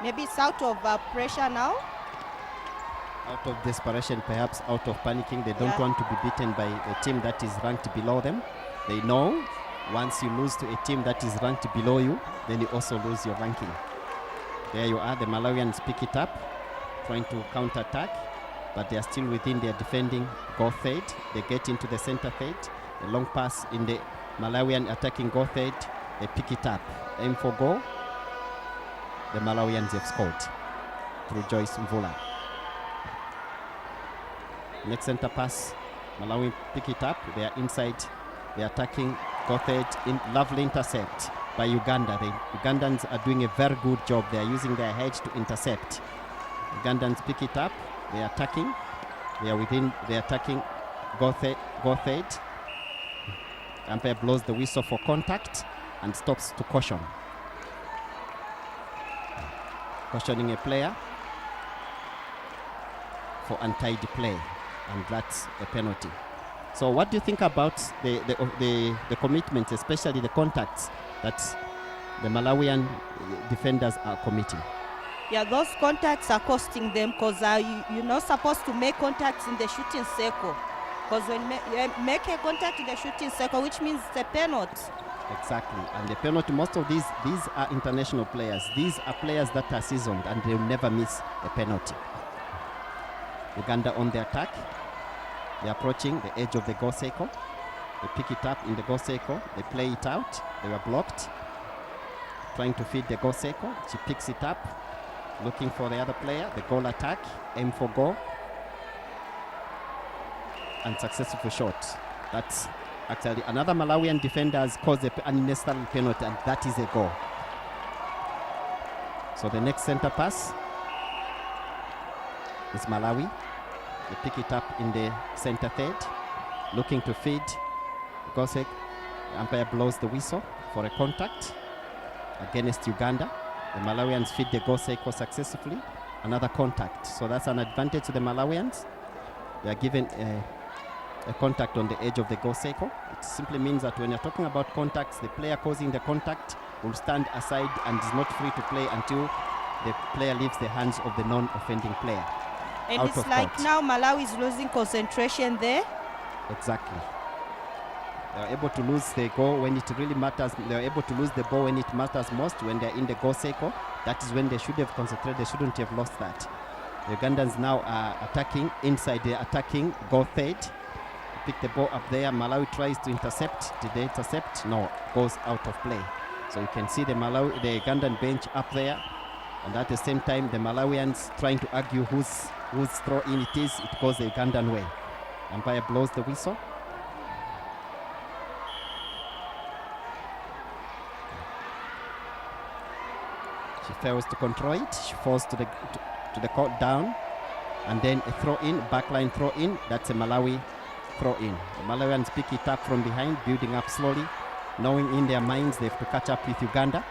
Maybe it's out of pressure now. Out of desperation, perhaps out of panicking. They don't want to be beaten by a team that is ranked below them. They know once you lose to a team that is ranked below you, then you also lose your ranking. There you are. The Malawians pick it up, trying to counter-attack, but they are still within their defending goal third. They get into the center third. A long pass in the Malawian attacking goal third. They pick it up. Aim for goal. The Malawians have scored through Joyce Mvula. Next center pass. Malawi pick it up. They are inside. They are attacking goal third. Lovely intercept by Uganda. The Ugandans are doing a very good job. They are using their heads to intercept. Ugandans pick it up. They are attacking. They are within. They are attacking goal third. Umpire blows the whistle for contact and stops to caution. Cautioning a player for untidy play, and that's a penalty. So what do you think about the commitments, especially the contacts that the Malawian defenders are committing? Yeah, those contacts are costing them because you're not supposed to make contacts in the shooting circle. Because when you make a contact in the shooting circle, which means it's a penalty. Exactly, and the penalty, most of these are international players. These are players that are seasoned and they'll never miss a penalty. Uganda on the attack. They're approaching the edge of the goal circle. They pick it up in the goal circle. They play it out. They were blocked. Trying to feed the goal circle. She picks it up. Looking for the other player. The goal attack. Aim for goal. And successful shot. That's actually another Malawian defender has caused an unnecessary penalty, and that is a goal. So the next center pass is Malawi. They pick it up in the center third, looking to feed Gosek. The umpire blows the whistle for a contact against Uganda. The Malawians feed the goal circle successfully. Another contact. So that's an advantage to the Malawians. They are given a contact on the edge of the goal circle. It simply means that when you're talking about contacts, the player causing the contact will stand aside and is not free to play until the player leaves the hands of the non-offending player. And it's like now Malawi is losing concentration there. Exactly. They are able to lose the goal when it really matters. They are able to lose the ball when it matters most, when they're in the goal circle. That is when they should have concentrated. They shouldn't have lost that. The Ugandans now are attacking inside. They are attacking goal third. pick the ball up there. Malawi tries to intercept. Did they intercept? No, goes out of play. So you can see the Ugandan bench up there, and at the same time the Malawians trying to argue whose throw in it is. It goes the Ugandan way. Umpire blows the whistle. She fails to control it. She falls to the court down, and then a throw in, backline throw in. That's a Malawi throw in. The Malawians pick it up from behind, building up slowly, knowing in their minds they have to catch up with Uganda.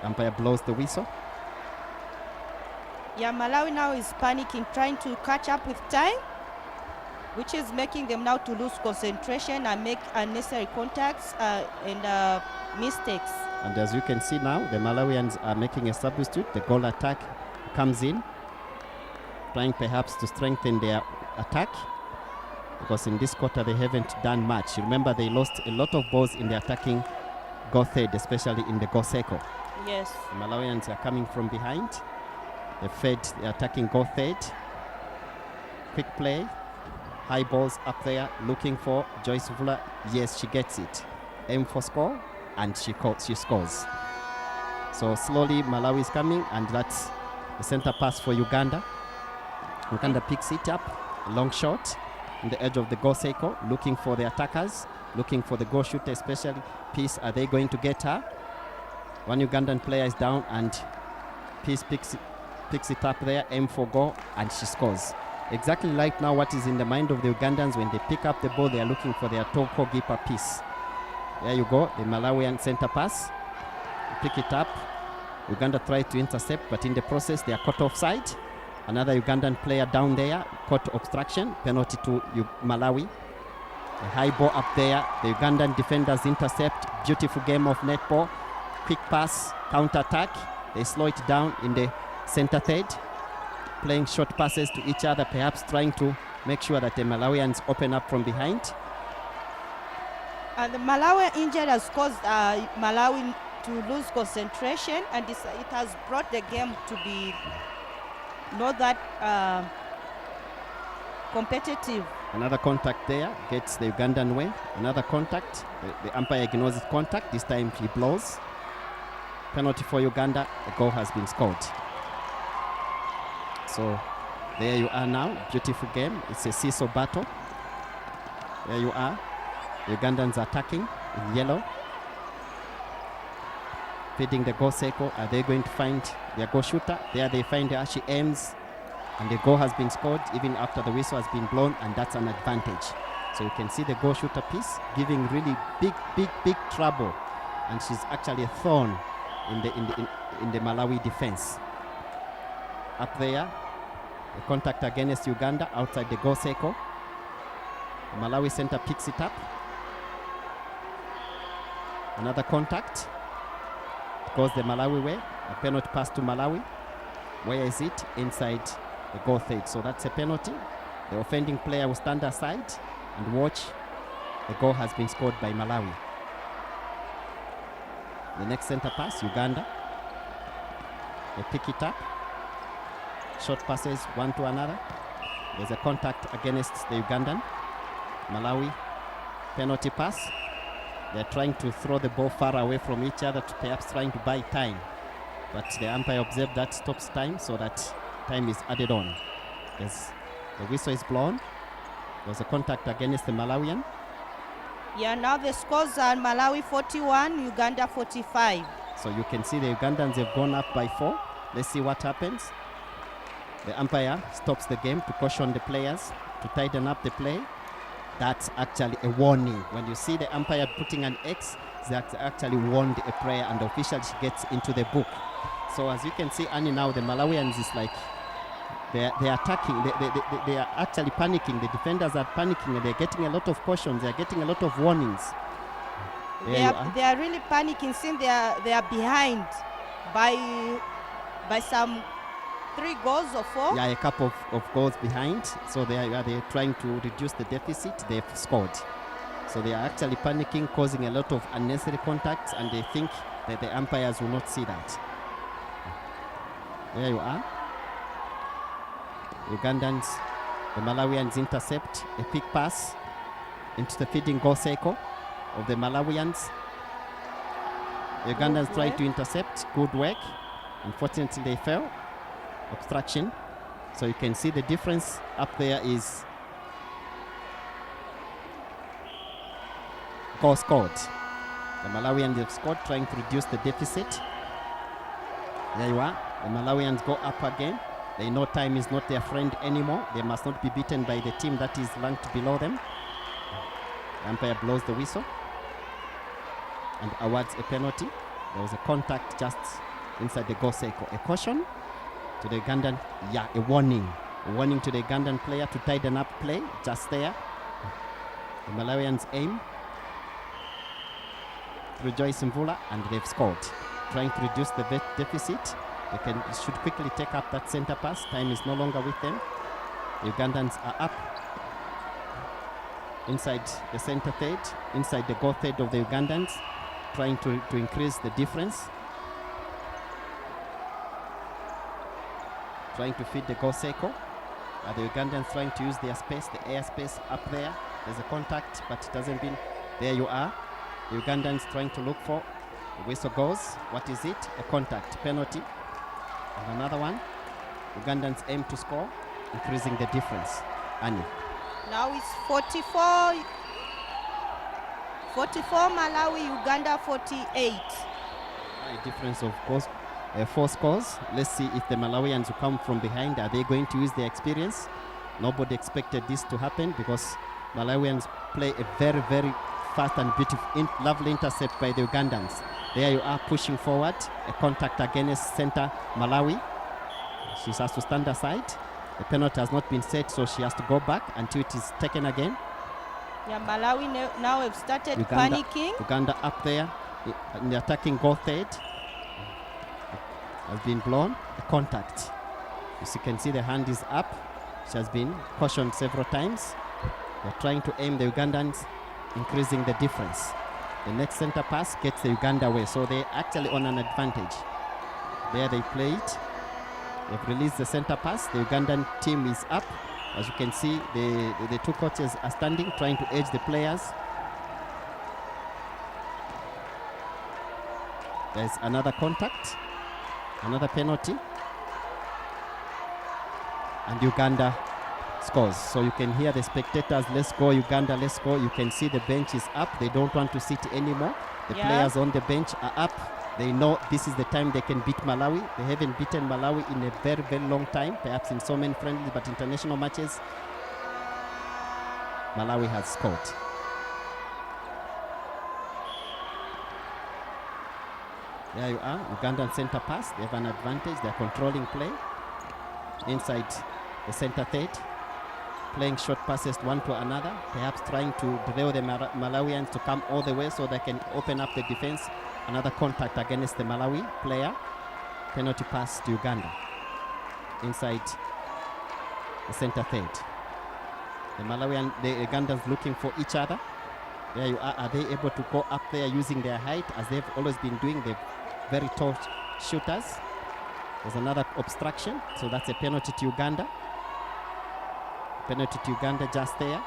Umpire blows the whistle. Yeah, Malawi now is panicking, trying to catch up with time, which is making them now to lose concentration and make unnecessary contacts and mistakes. And as you can see now, the Malawians are making a substitute. The goal attack comes in, trying perhaps to strengthen their attack, because in this quarter they haven't done much. Remember, they lost a lot of balls in the attacking goal third, especially in the goal circle. Yes. The Malawians are coming from behind. They fed the attacking goal third. Quick play, high balls up there, looking for Joyce Vula. Yes, she gets it. Aim for score, and she scores. So slowly Malawi is coming, and that's the center pass for Uganda. Uganda picks it up, a long shot on the edge of the goal circle, looking for the attackers, looking for the goal shooter especially. Peace, are they going to get her? One Ugandan player is down, and Peace picks it up there, aim for goal, and she scores. Exactly like now what is in the mind of the Ugandans. When they pick up the ball, they are looking for their top goalkeeper Peace. There you go, the Malawian center pass. Pick it up. Uganda tried to intercept, but in the process they are caught offside. Another Ugandan player down there, caught obstruction, penalty to Malawi. A high ball up there, the Ugandan defenders intercept. Beautiful game of netball. Quick pass, counter attack. They slow it down in the center third, playing short passes to each other, perhaps trying to make sure that the Malawians open up from behind. And the Malawi injury has caused Malawi to lose concentration, and it has brought the game to be not that competitive. Another contact there, gets the Ugandan way. Another contact, the umpire ignores his contact. This time he blows. Penalty for Uganda, a goal has been scored. So there you are now, beautiful game. It's a seesaw battle. There you are. The Ugandans attacking in yellow, feeding the goal circle. Are they going to find their goal shooter? There they find her. She aims, and the goal has been scored even after the whistle has been blown, and that's an advantage. So you can see the goal shooter Peace giving really big trouble, and she's actually a thorn in the Malawi defense. Up there, the contact against Uganda outside the goal circle. The Malawi center picks it up. Another contact. It goes the Malawi way. A penalty pass to Malawi. Where is it? Inside the goal third. So that's a penalty. The offending player will stand aside and watch. The goal has been scored by Malawi. The next center pass, Uganda. They pick it up. Short passes one to another. There's a contact against the Ugandan. Malawi penalty pass. They're trying to throw the ball far away from each other, to perhaps trying to buy time. But the umpire observed that, stops time, so that time is added on. As the whistle is blown, there's a contact against the Malawian. Yeah, now the scores are Malawi 41, Uganda 45. So you can see the Ugandans have gone up by 4. Let's see what happens. The umpire stops the game to caution the players to tighten up the play. That's actually a warning. When you see the umpire putting an X, that's actually warned a player, and officially she gets into the book. So as you can see, Annie, now the Malawians is like they're attacking. They are actually panicking. The defenders are panicking, and they're getting a lot of cautions. They're getting a lot of warnings. They are really panicking since they are behind by some 3 goals or 4. Yeah, a couple of goals behind. So they're trying to reduce the deficit. They've scored. So they are actually panicking, causing a lot of unnecessary contacts, and they think that the umpires will not see that. There you are. Ugandans The Malawians intercept a quick pass into the feeding goal circle of the Malawians. The Ugandans tried to intercept. Good work. Unfortunately, they fell. Obstruction. So you can see the difference up there is goal scored. The Malawians have scored, trying to reduce the deficit. There you are. The Malawians go up again. They know time is not their friend anymore. They must not be beaten by the team that is ranked below them. The umpire blows the whistle and awards a penalty. There was a contact just inside the goal circle. A caution to the Ugandan. Yeah, a warning. A warning to the Ugandan player to tighten up play just there. The Malawians aim through Joyce Mvula and they've scored. Trying to reduce the deficit. They should quickly take up that center pass. Time is no longer with them. The Ugandans are up inside the center third, inside the goal third of the Ugandans, trying to increase the difference. Trying to feed the goal circle. The Ugandans trying to use their space, the air space up there. There's a contact, but it hasn't been. There you are. The Ugandans trying to look for. The whistle goes. What is it? A contact penalty. And another one. Ugandans aim to score, increasing the difference. Annie. Now it's 44 Malawi, Uganda 48. A difference of course, 4 scores. Let's see if the Malawians who come from behind, are they going to use their experience? Nobody expected this to happen because Malawians play a very, very fast and beautiful, lovely intercept by the Ugandans. There you are, pushing forward. A contact against center Malawi. She has to stand aside. The penalty has not been set, so she has to go back until it is taken again. Yeah, Malawi now have started panicking. Uganda up there in the attacking goal third. Has been blown. A contact. As you can see, the hand is up. She has been cautioned several times. They're trying to aim the Ugandans, increasing the difference. The next center pass gets the Uganda way, so they're actually on an advantage. There they play it. They've released the center pass. The Ugandan team is up. As you can see, the 2 coaches are standing, trying to edge the players. There's another contact, another penalty, and Uganda scores. So you can hear the spectators, let's go Uganda, let's go. You can see the bench is up. They don't want to sit anymore. The players on the bench are up. They know this is the time they can beat Malawi. They haven't beaten Malawi in a very, very long time, perhaps in so many friendlies, but international matches, Malawi has scored. There you are, Ugandan center pass. They have an advantage. They're controlling play inside the center third, playing short passes one to another, perhaps trying to derail the Malawians to come all the way so they can open up the defense. Another contact against the Malawi player. Penalty pass to Uganda inside the center third. The Ugandans looking for each other. There you are. Are they able to go up there using their height as they've always been doing? They're very tall shooters. There's another obstruction, so that's a penalty to Uganda. Penalty to Uganda just there.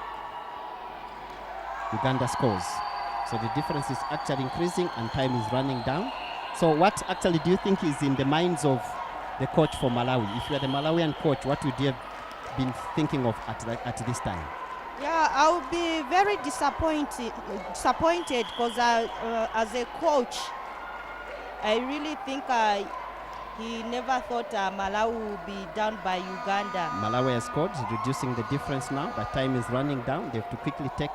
Uganda scores. So the difference is actually increasing and time is running down. So what actually do you think is in the minds of the coach for Malawi? If you're the Malawian coach, what would you have been thinking of at this time? Yeah, I would be very disappointed because as a coach, I really think he never thought Malawi would be down by Uganda. Malawi has scored, reducing the difference now, but time is running down. They have to quickly take.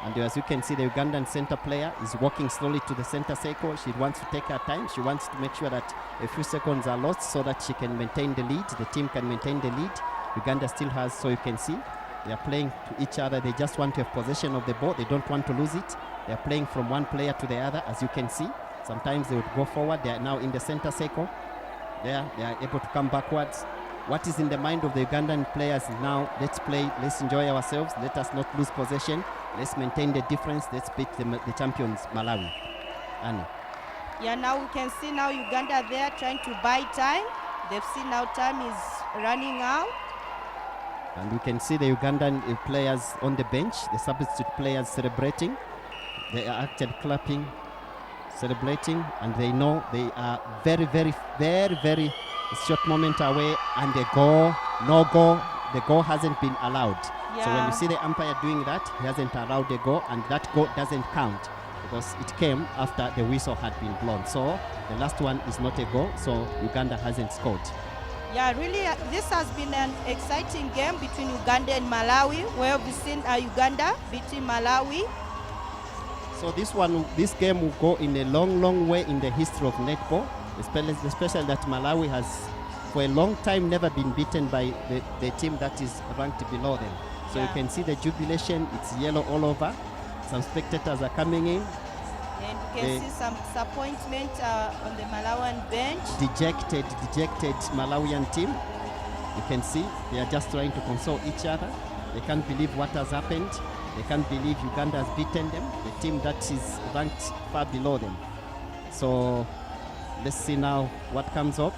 And as you can see, the Ugandan center player is walking slowly to the center circle. She wants to take her time. She wants to make sure that a few seconds are lost so that she can maintain the lead. The team can maintain the lead. Uganda still has, so you can see, they are playing to each other. They just want to have possession of the ball. They don't want to lose it. They are playing from one player to the other, as you can see. Sometimes they would go forward. They are now in the center circle. There, they are able to come backwards. What is in the mind of the Ugandan players now? Let's play, let's enjoy ourselves. Let us not lose possession. Let's maintain the difference. Let's beat the champions, Malawi. Annie. Yeah, now we can see now Uganda there trying to buy time. They've seen now time is running out. And you can see the Ugandan players on the bench, the substitute players celebrating. They are actually clapping, celebrating, and they know they are very, very, very, very short moment away, and the goal, no goal, the goal hasn't been allowed. Yeah. So when you see the umpire doing that, he hasn't allowed the goal, and that goal doesn't count because it came after the whistle had been blown. So the last one is not a goal, so Uganda hasn't scored. Yeah, really, this has been an exciting game between Uganda and Malawi, where we've seen Uganda beating Malawi. So this game will go in a long, long way in the history of netball, especially that Malawi has, for a long time, never been beaten by the team that is ranked below them. So you can see the jubilation, it's yellow all over. Some spectators are coming in. And you can see some disappointment on the Malawian bench. Dejected Malawian team. You can see they are just trying to console each other. They can't believe what has happened. They can't believe Uganda has beaten them, the team that is ranked far below them. So let's see now what comes up.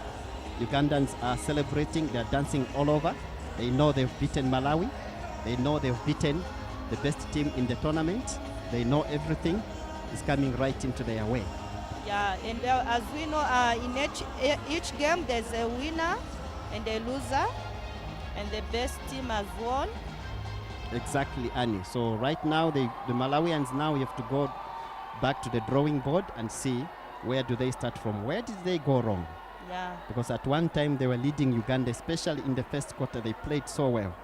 Ugandans are celebrating, they're dancing all over. They know they've beaten Malawi. They know they've beaten the best team in the tournament. They know everything is coming right into their way. Yeah, and as we know, in each game there's a winner and a loser, and the best team has won. Exactly, Annie. So right now, the Malawians now have to go back to the drawing board and see where do they start from. Where did they go wrong? Yeah. Because at one time they were leading Uganda, especially in the first quarter. They played so well.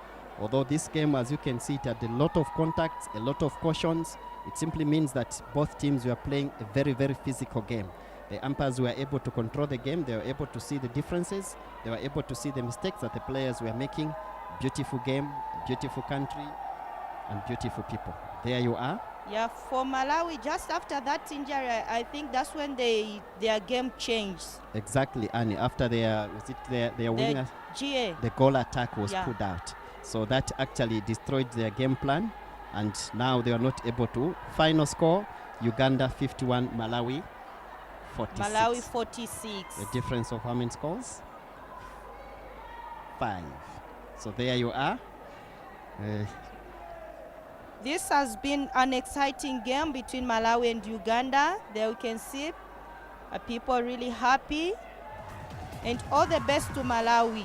Although this game, as you can see, it had a lot of contacts, a lot of cautions. It simply means that both teams were playing a very, very physical game. The umpires were able to control the game. They were able to see the differences. They were able to see the mistakes that the players were making. Beautiful game, beautiful country, and beautiful people. There you are. Yeah, for Malawi, just after that injury, I think that's when their game changed. Exactly, Annie. After their winger, GA, the goal attack was put out. So that actually destroyed their game plan, and now they are not able to. Final score, Uganda 51, Malawi 46. Malawi 46. The difference of how many scores? 5. So there you are. This has been an exciting game between Malawi and Uganda. There we can see people really happy. And all the best to Malawi.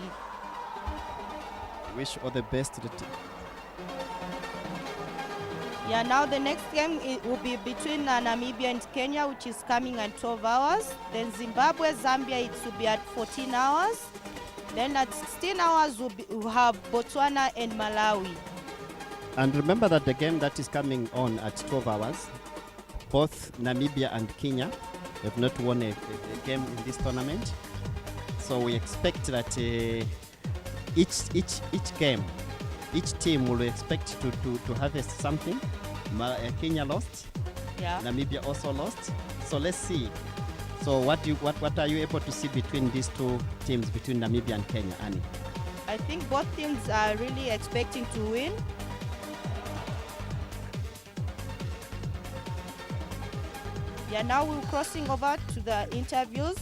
Wish all the best to the team. Yeah, now the next game will be between Namibia and Kenya, which is coming at 12 hours. Then Zimbabwe, Zambia, it will be at 14 hours. Then at 16 hours, we'll have Botswana and Malawi. And remember that the game that is coming on at 12 hours, both Namibia and Kenya have not won a game in this tournament. So we expect that each game, each team will expect to harvest something. Kenya lost, Namibia also lost. So let's see. So what are you able to see between these two teams, between Namibia and Kenya, Annie? I think both teams are really expecting to win. Yeah, now we're crossing over to the interviews.